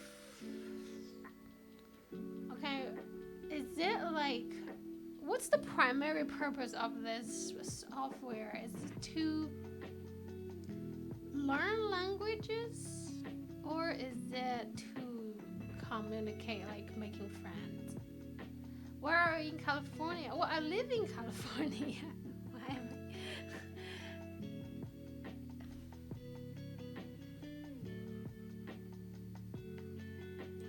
okay, is it like, what's the primary purpose of this software? Is it to learn languages, or is it to communicate, like making friends? Where are you in California? Well, I live in California. Why am I?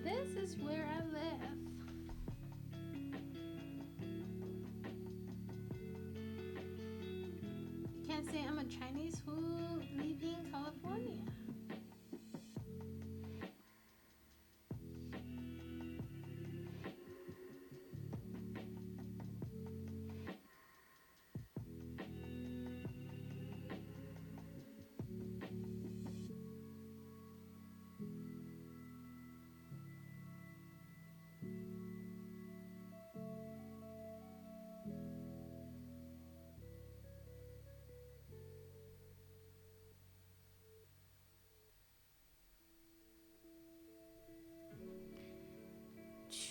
This is where I live. You can't say I'm a Chinese who live in California.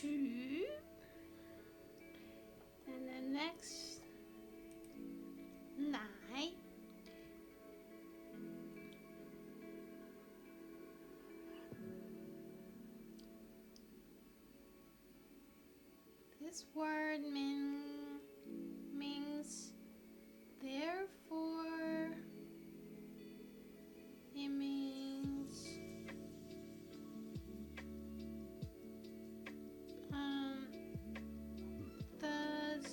Two. And then next, 奶. This word means therefore. It means thus.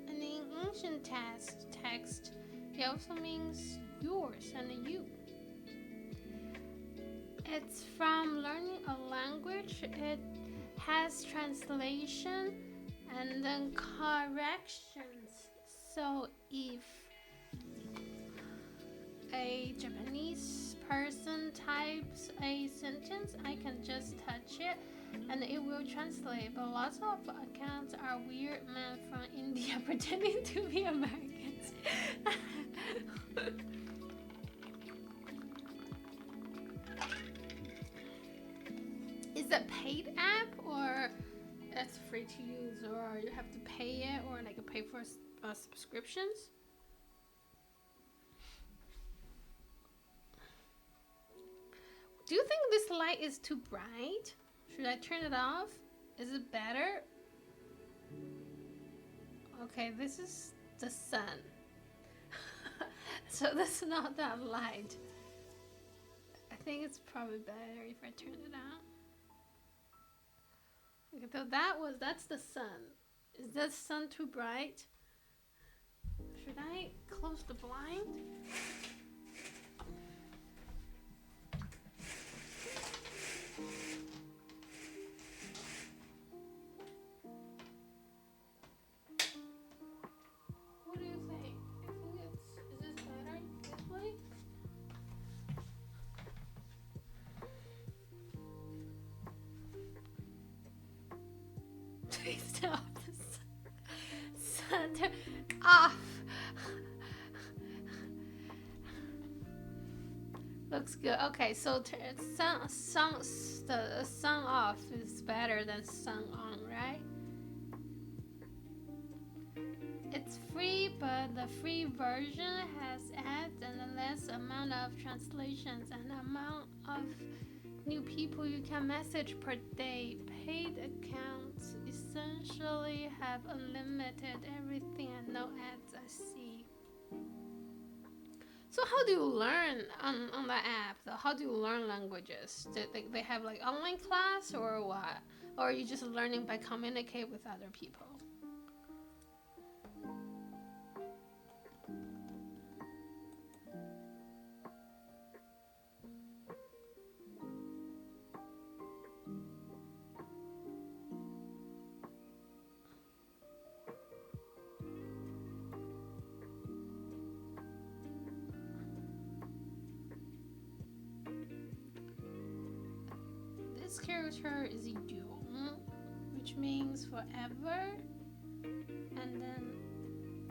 And in ancient text, it also means yours and you. It's from learning a language. It has translation and then corrections. So if a Japanese person types a sentence, I can just touch it and it will translate. But lots of accounts are weird men from India pretending to be Americans. Is it paid app, or it's free to use, or you have to pay it, or like pay for subscriptions? Do you think this light is too bright? Should I turn it off? Is it better? Okay, this is the sun. So that's not that light. I think it's probably better if I turn it on. Okay, so that's the sun. Is that sun too bright? Should I close the blind? What do you think? Is this better this way? Stop the sun. off. Looks good. Okay, so the song off is better than song on, right? It's free, but the free version has ads and a less amount of translations and amount of new people you can message per day. Paid accounts essentially have unlimited everything and no ads, I see. So how do you learn on the app? How do you learn languages? They have like online class or what? Or are you just learning by communicate with other people? This character is Yong, which means forever, and then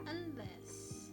endless.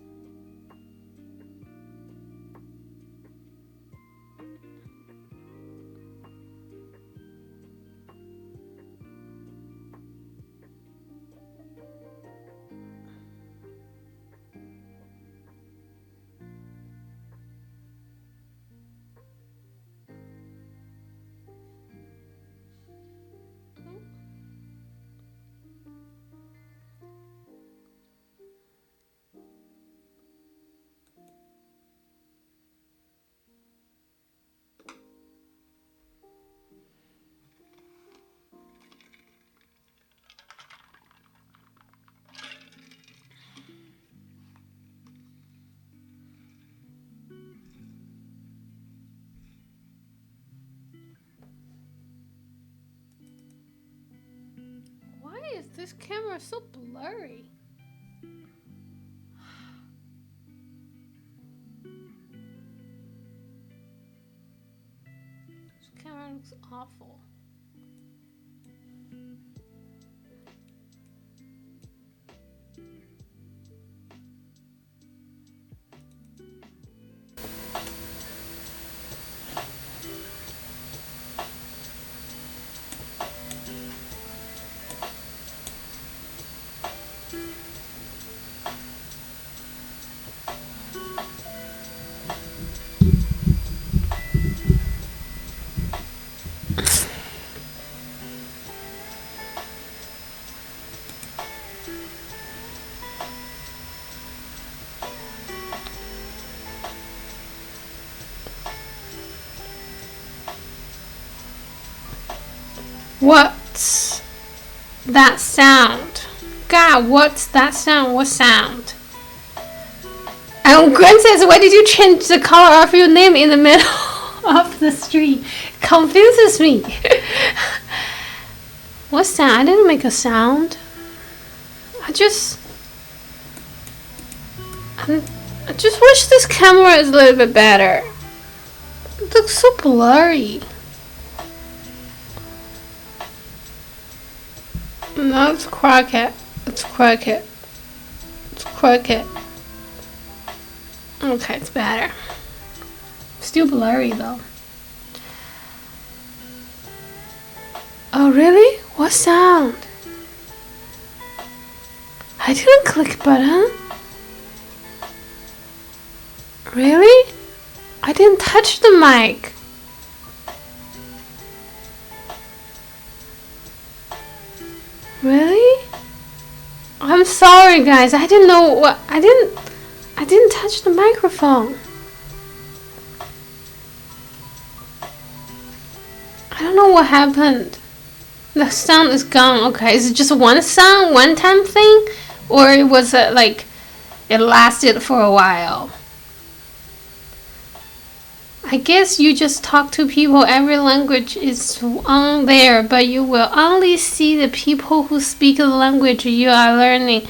Why is this camera so blurry? This camera looks awful. What's that sound? God, what's that sound? What sound? And Gwen says, why did you change the color of your name in the middle of the stream? Confuses me. What sound? I didn't make a sound. I just wish this camera is a little bit better. It looks so blurry. No, it's Crockett. It's Crockett. It's Crockett. Okay, it's better. Still blurry though. Oh really? What sound? I didn't click button. Really? I didn't touch the mic. Really? I'm sorry guys, I didn't know what I didn't touch the microphone. I don't know what happened. The sound is gone. Okay, is it just one sound, one time thing? Or it was like it lasted for a while? I guess you just talk to people, every language is on there, but you will only see the people who speak the language you are learning,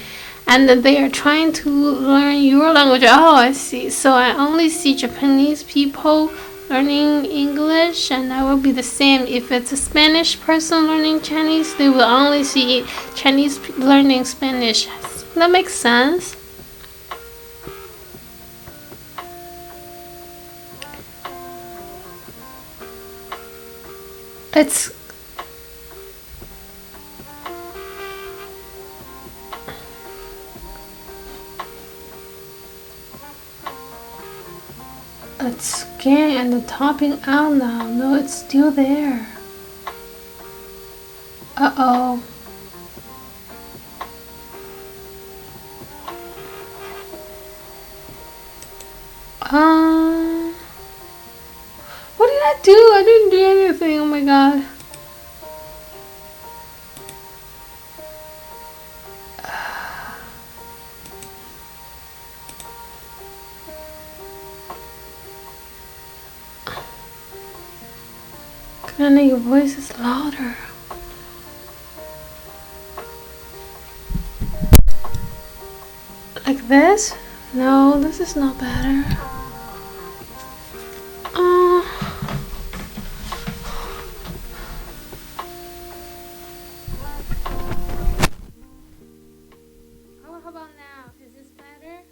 and they are trying to learn your language. Oh, I see. So I only see Japanese people learning English, and that will be the same. If it's a Spanish person learning Chinese, they will only see Chinese learning Spanish. That makes sense. It's it's scan and the topping out now. No, it's still there. Uh-oh. What did I do? I didn't do anything. Oh my god. Kinda, your voice is louder. Like this? No, this is not better. Uh, how about now? Is this better?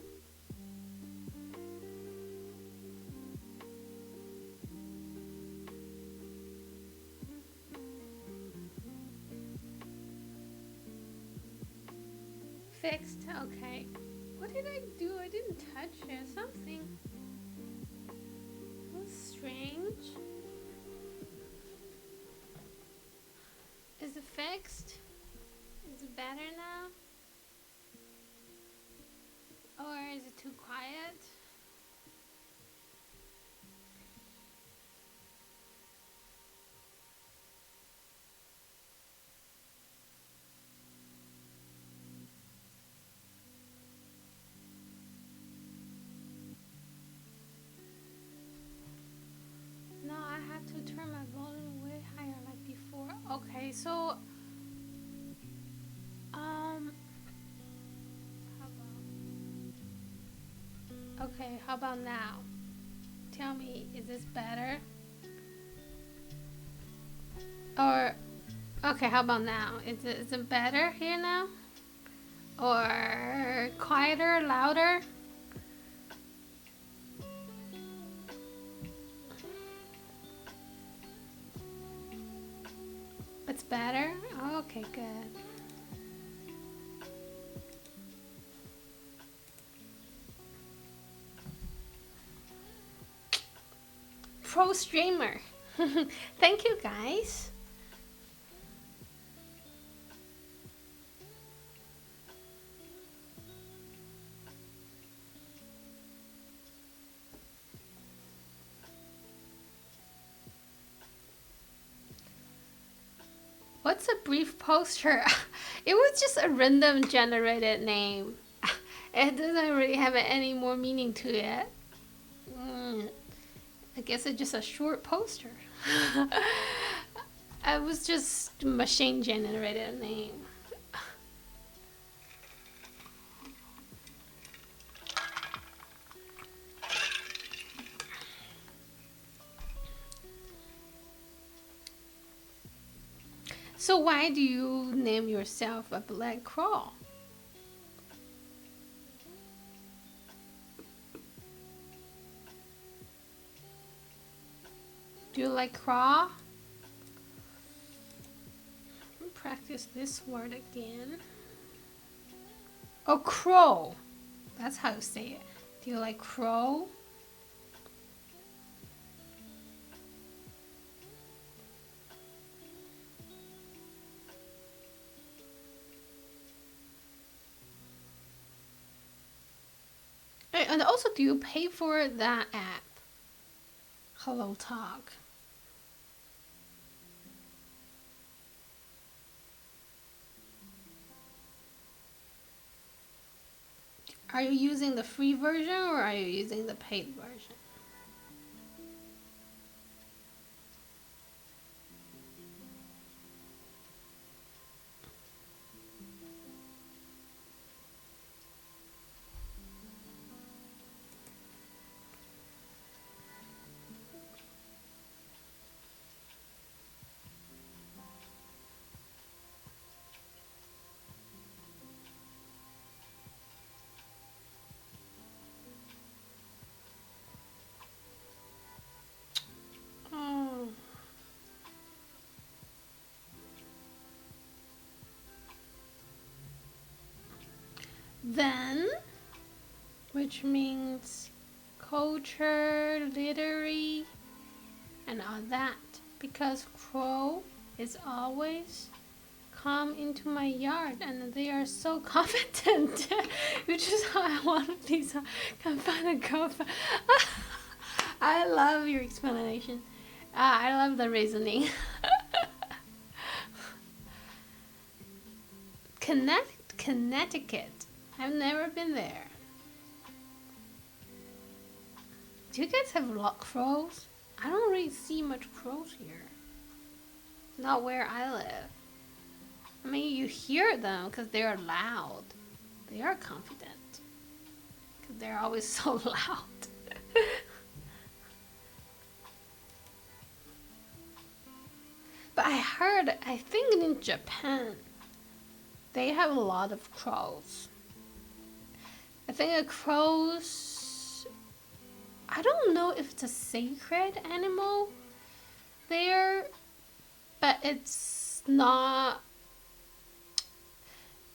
Fixed? Okay. What did I do? I didn't touch it. Something. That was strange. Is it fixed? Is it better now? Or is it too quiet? No, I have to turn my volume way higher like before. Okay, so how about now? Tell me, is this better? Or okay, how about now? Is it better here now? Or quieter, louder? It's better? Okay, good. Pro streamer. Thank you, guys. What's a brief poster? It was just a random generated name. It doesn't really have any more meaning to it. I guess it's just a short poster. I was just machine generated name. So why do you name yourself a black crow? Do you like craw? Practice this word again. Oh, crow. That's how you say it. Do you like crow? And also, do you pay for that app? Hello Talk. Are you using the free version or are you using the paid version? Then, which means culture, literary, and all that. Because crow is always come into my yard and they are so confident, which is how I want to be, so can find a girlfriend. I love your explanation. I love the reasoning. Connecticut. I've never been there. Do you guys have crows? I don't really see much crows here. Not where I live. I mean, you hear them because they're loud. They are confident. Because they're always so loud. But I think in Japan, they have a lot of crows. I think a crow's, I don't know if it's a sacred animal there, but it's not,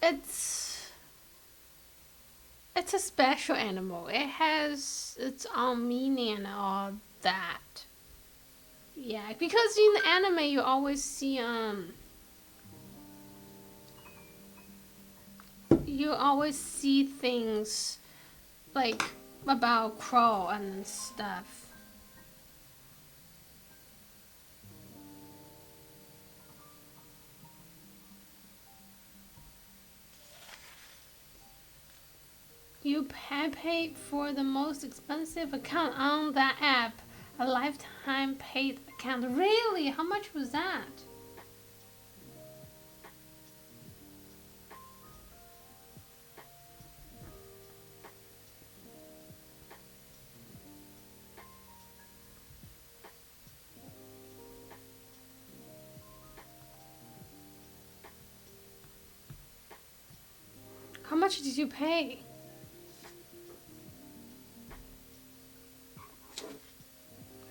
it's a special animal. It has its own meaning and all that. Yeah, because in the anime you always see things like about crow and stuff. You paid for the most expensive account on that app. A lifetime paid account. Really? How much was that? How much did you pay?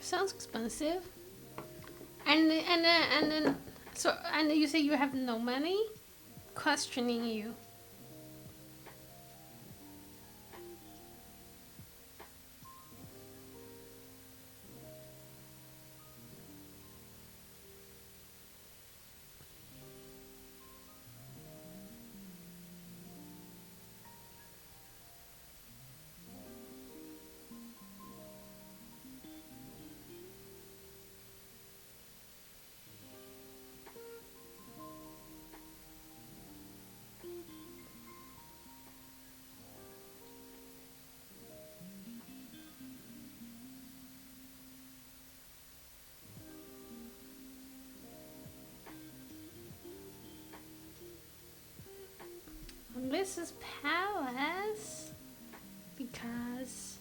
Sounds expensive. And then so you say you have no money? Questioning you. This is palace because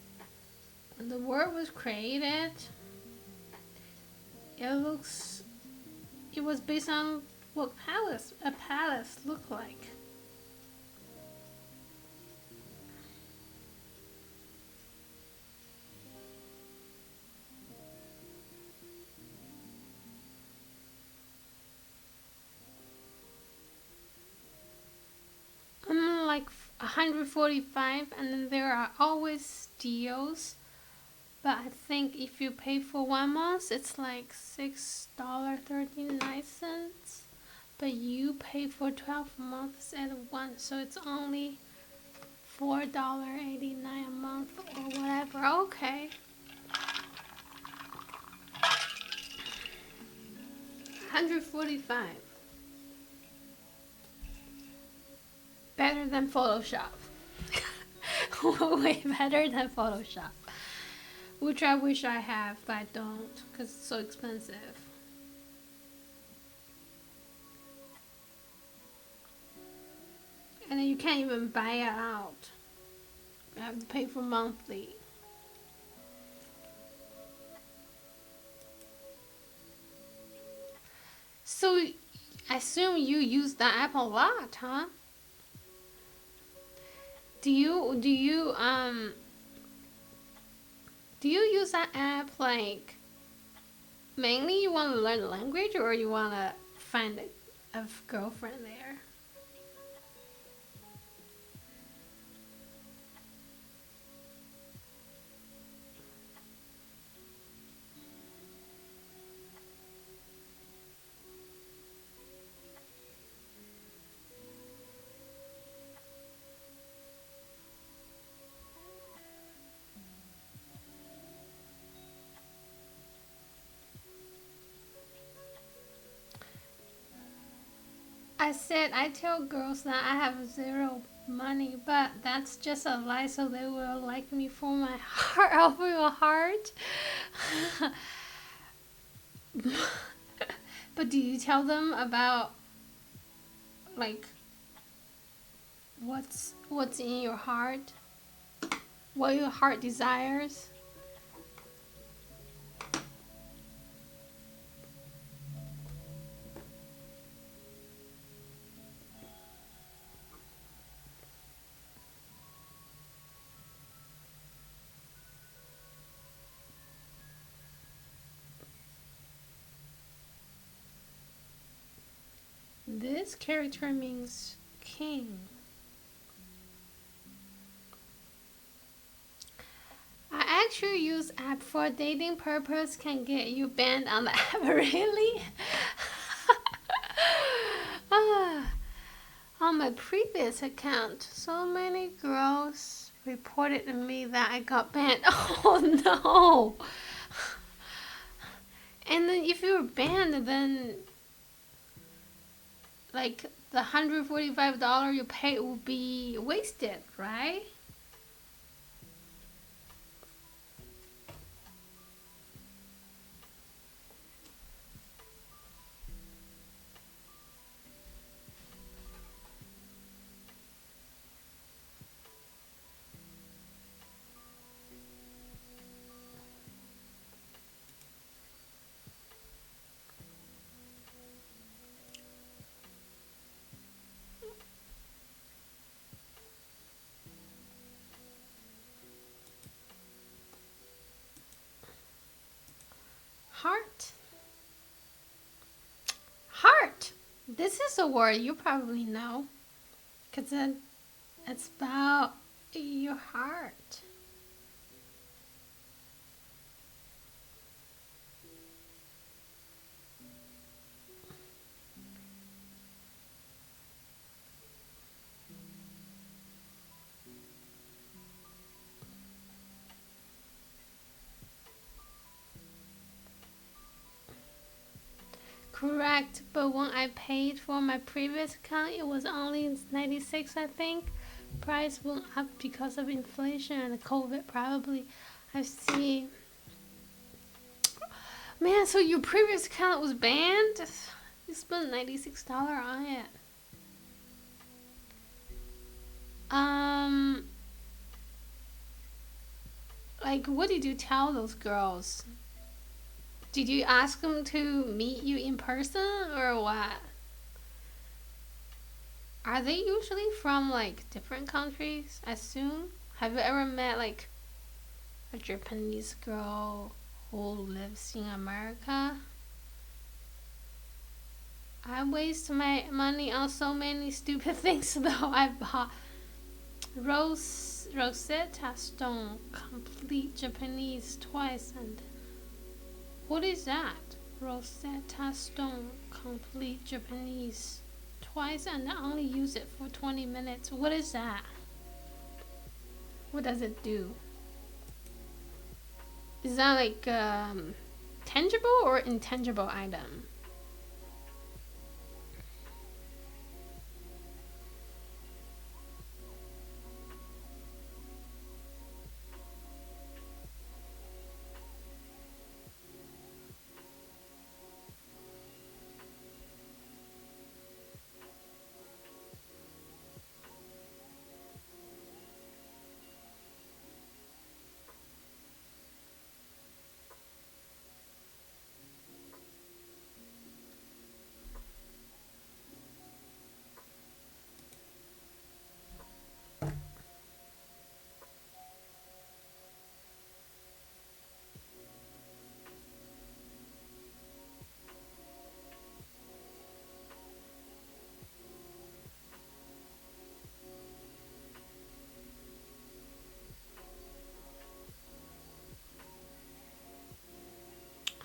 when the world was created, it was based on what a palace looked like. Like 145, and then there are always deals, but I think if you pay for 1 month it's like $6.39, but you pay for 12 months at once, so it's only $4.89 a month or whatever. Okay, 145. Better than Photoshop. Way better than Photoshop. Which I wish I have, but I don't, because it's so expensive. And then you can't even buy it out. You have to pay for monthly. So I assume you use that app a lot, huh? Do you use that app like mainly you want to learn the language, or you want to find a girlfriend there? I said I tell girls that I have zero money, but that's just a lie so they will like me for my heart, for your heart. But do you tell them about like what's in your heart? What your heart desires? This character means king. I actually use app for dating purpose. Can get you banned on the app. Really? Ah, on my previous account, so many girls reported to me that I got banned. Oh no! And then if you're banned, then like the $145 you pay will be wasted, right? Heart. Heart. This is a word you probably know, cause it's about your heart. Correct, but when I paid for my previous account, it was only 96, I think. Price went up because of inflation and COVID, probably. I see. Man, so your previous account was banned? You spent $96 on it. Um, like, what did you tell those girls? Did you ask them to meet you in person or what? Are they usually from like different countries? I assume. Have you ever met like a Japanese girl who lives in America? I waste my money on so many stupid things though. I bought Rosetta Stone complete Japanese twice, and what is that? Rosetta Stone complete Japanese twice, and I only use it for 20 minutes. What is that? What does it do? Is that like tangible or intangible item?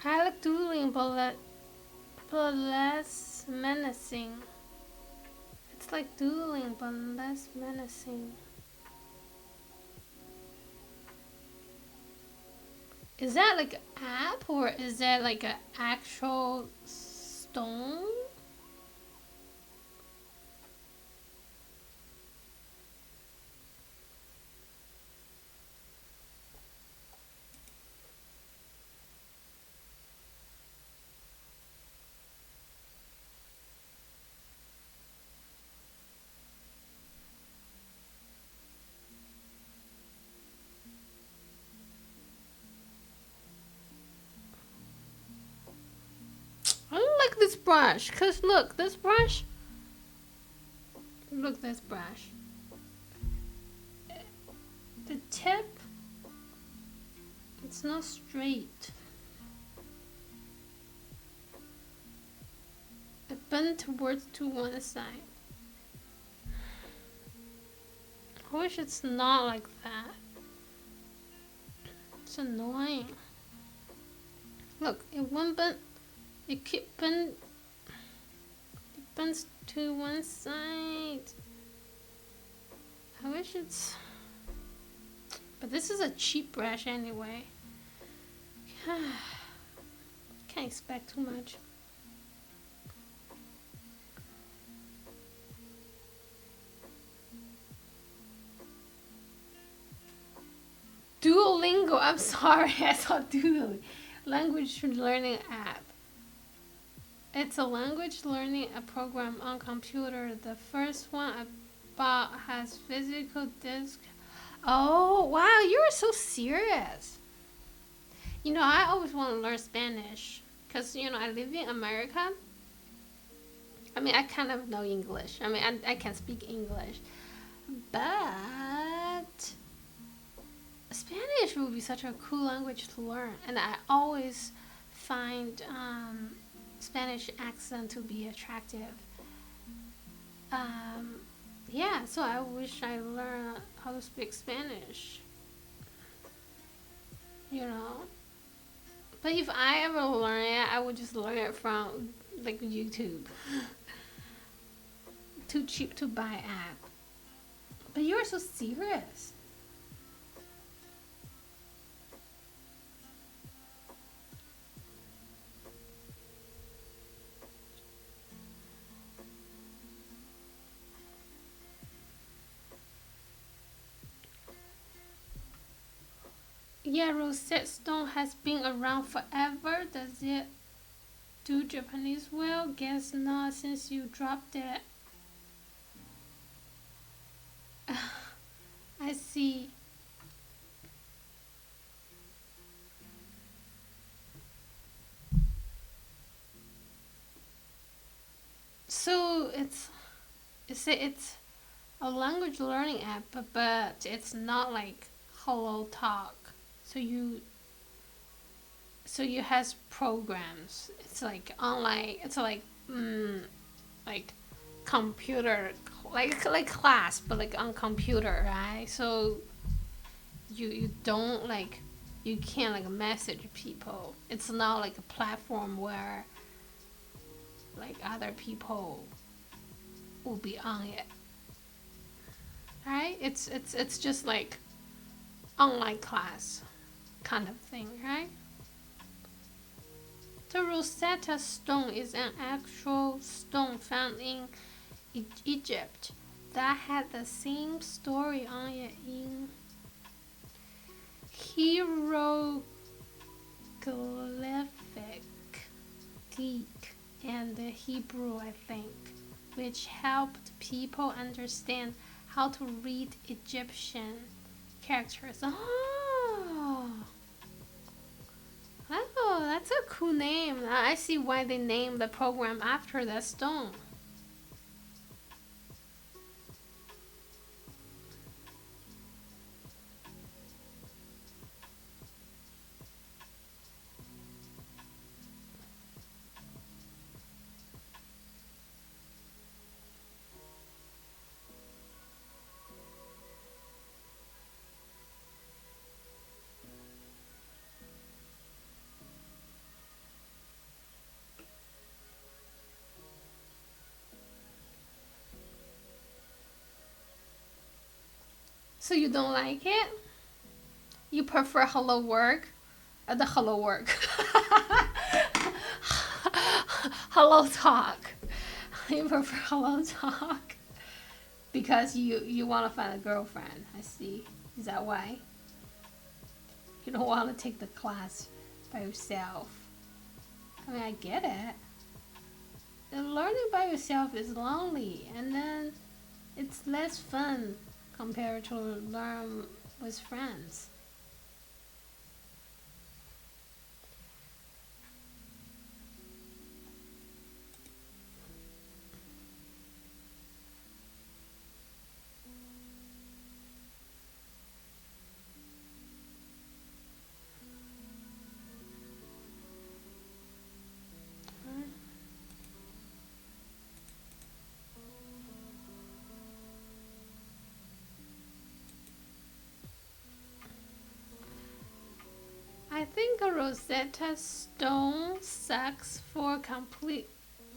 I like doodling, but less menacing. It's like doodling, but less menacing. Is that like an app or is that like an actual stone? like this brush, cause look, this brush. Look, this brush. The tip, it's not straight. It bent towards to one side. I wish it's not like that. It's annoying. Look, it won't bend. It keep bend. It bends to one side. I wish it's. But this is a cheap brush anyway. Can't expect too much. Duolingo, I'm sorry, I saw Duolingo. Language learning app. It's a language learning program on computer. The first one I bought has physical disc. Oh, wow, you are so serious. You know, I always want to learn Spanish because, you know, I live in America. I mean, I kind of know English. I mean, I can speak English. But Spanish would be such a cool language to learn. And I always find Spanish accent to be attractive. Yeah, so I wish I learned how to speak Spanish. You know? But if I ever learn it, I would just learn it from like YouTube. Too cheap to buy app. But you're so serious. Yeah, Rosette Stone has been around forever. Does it do Japanese well? Guess not since you dropped it. I see. So it's a language learning app, but it's not like Hello Talk. So you has programs. It's like online. It's like computer, like class, but like on computer, right? So you don't like, you can't like message people. It's not like a platform where like other people will be on it, right? It's just like online class kind of thing, right? The Rosetta Stone is an actual stone found in Egypt that had the same story on it in hieroglyphic Greek and the Hebrew, I think, which helped people understand how to read Egyptian characters. Oh, that's a cool name. I see why they named the program after that stone. So you don't like it? You prefer hello work? The hello work. Hello talk. You prefer hello talk? Because you want to find a girlfriend. I see. Is that why? You don't want to take the class by yourself. I mean, I get it. And learning by yourself is lonely, and then it's less fun compared to learn with friends. I think a Rosetta Stone sucks for complete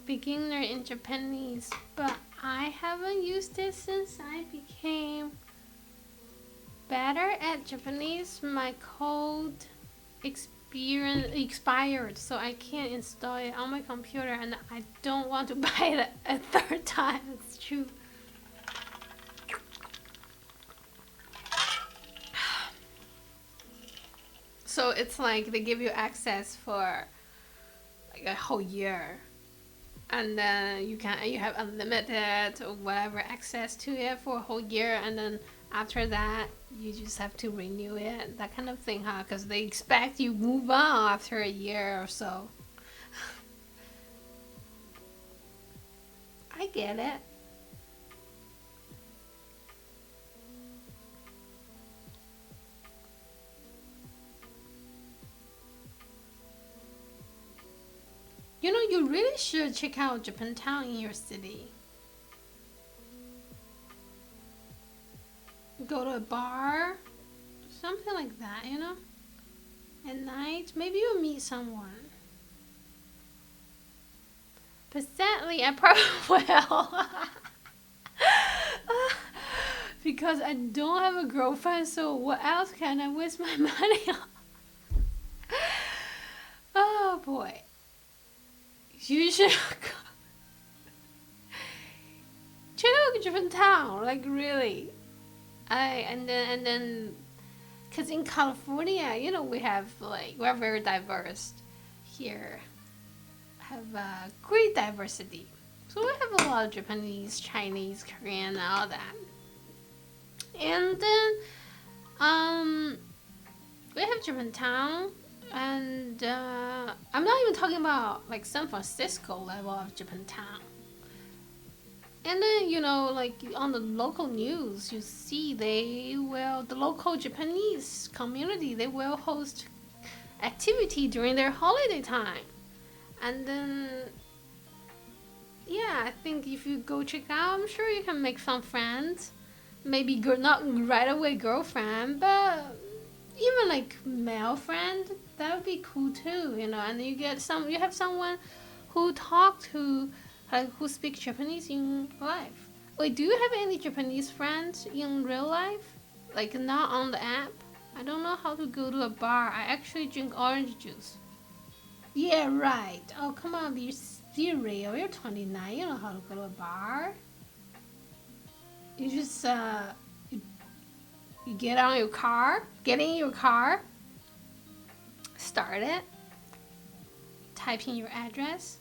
beginner in Japanese, but I haven't used it since I became better at Japanese. My code experience expired, so I can't install it on my computer, and I don't want to buy it a third time. It's true. So it's like they give you access for like a whole year, and then you have unlimited or whatever access to it for a whole year, and then after that you just have to renew it, that kind of thing, huh? Because they expect you move on after a year or so. I get it. You know, you really should check out Japantown in your city. Go to a bar, something like that, you know? At night, maybe you'll meet someone. But sadly, I probably will. Because I don't have a girlfriend, so what else can I waste my money on? Oh boy. You should check out Japantown, like really. And then because in California, you know, we're very diverse here. Have a great diversity. So we have a lot of Japanese, Chinese, Korean, all that. And then we have Japantown, and I'm not even talking about like San Francisco level of Japantown. And then, you know, like on the local news, you see the local Japanese community, they will host activity during their holiday time. And then, yeah, I think if you go check out, I'm sure you can make some friends. Maybe not right away girlfriend, but even like male friend, that would be cool too, you know. And you have someone who talk to, like, who speaks Japanese in life. Wait, do you have any Japanese friends in real life? Like not on the app? I don't know how to go to a bar. I actually drink orange juice. Yeah, right. Oh, come on, be real. You're 29. You know how to go to a bar. You just you get in your car, start it, type in your address.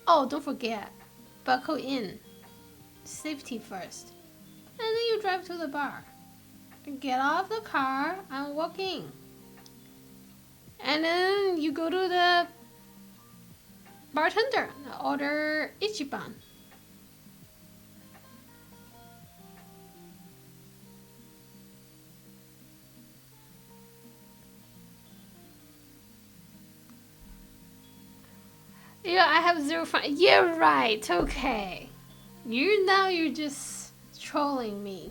Oh, don't forget, buckle in, safety first, and then you drive to the bar. Get off the car and walk in. And then you go to the bartender and order ichiban. Yeah, I have zero fun. Yeah, right. Okay. You're just trolling me.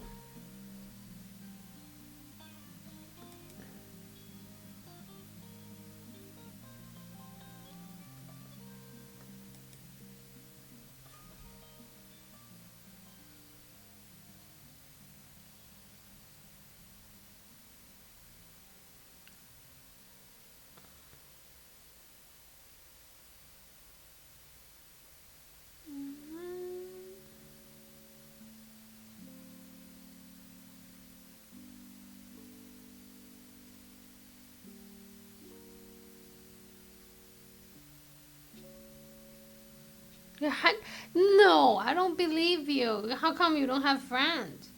No, I don't believe you. How come you don't have friends?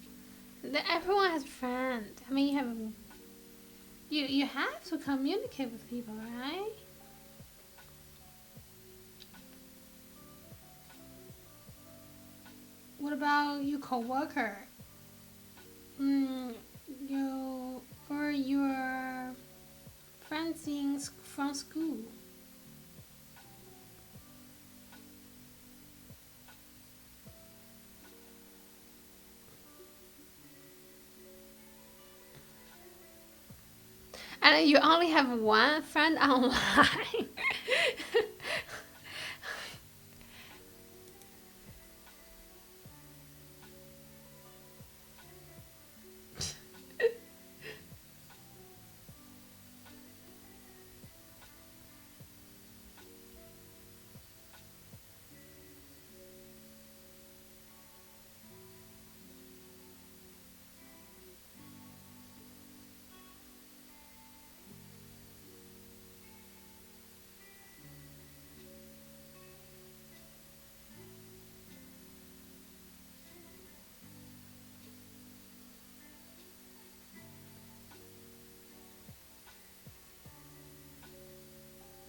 Everyone has friends. I mean, you have to communicate with people, right? What about your coworker? You or your friends from school? And you only have one friend online.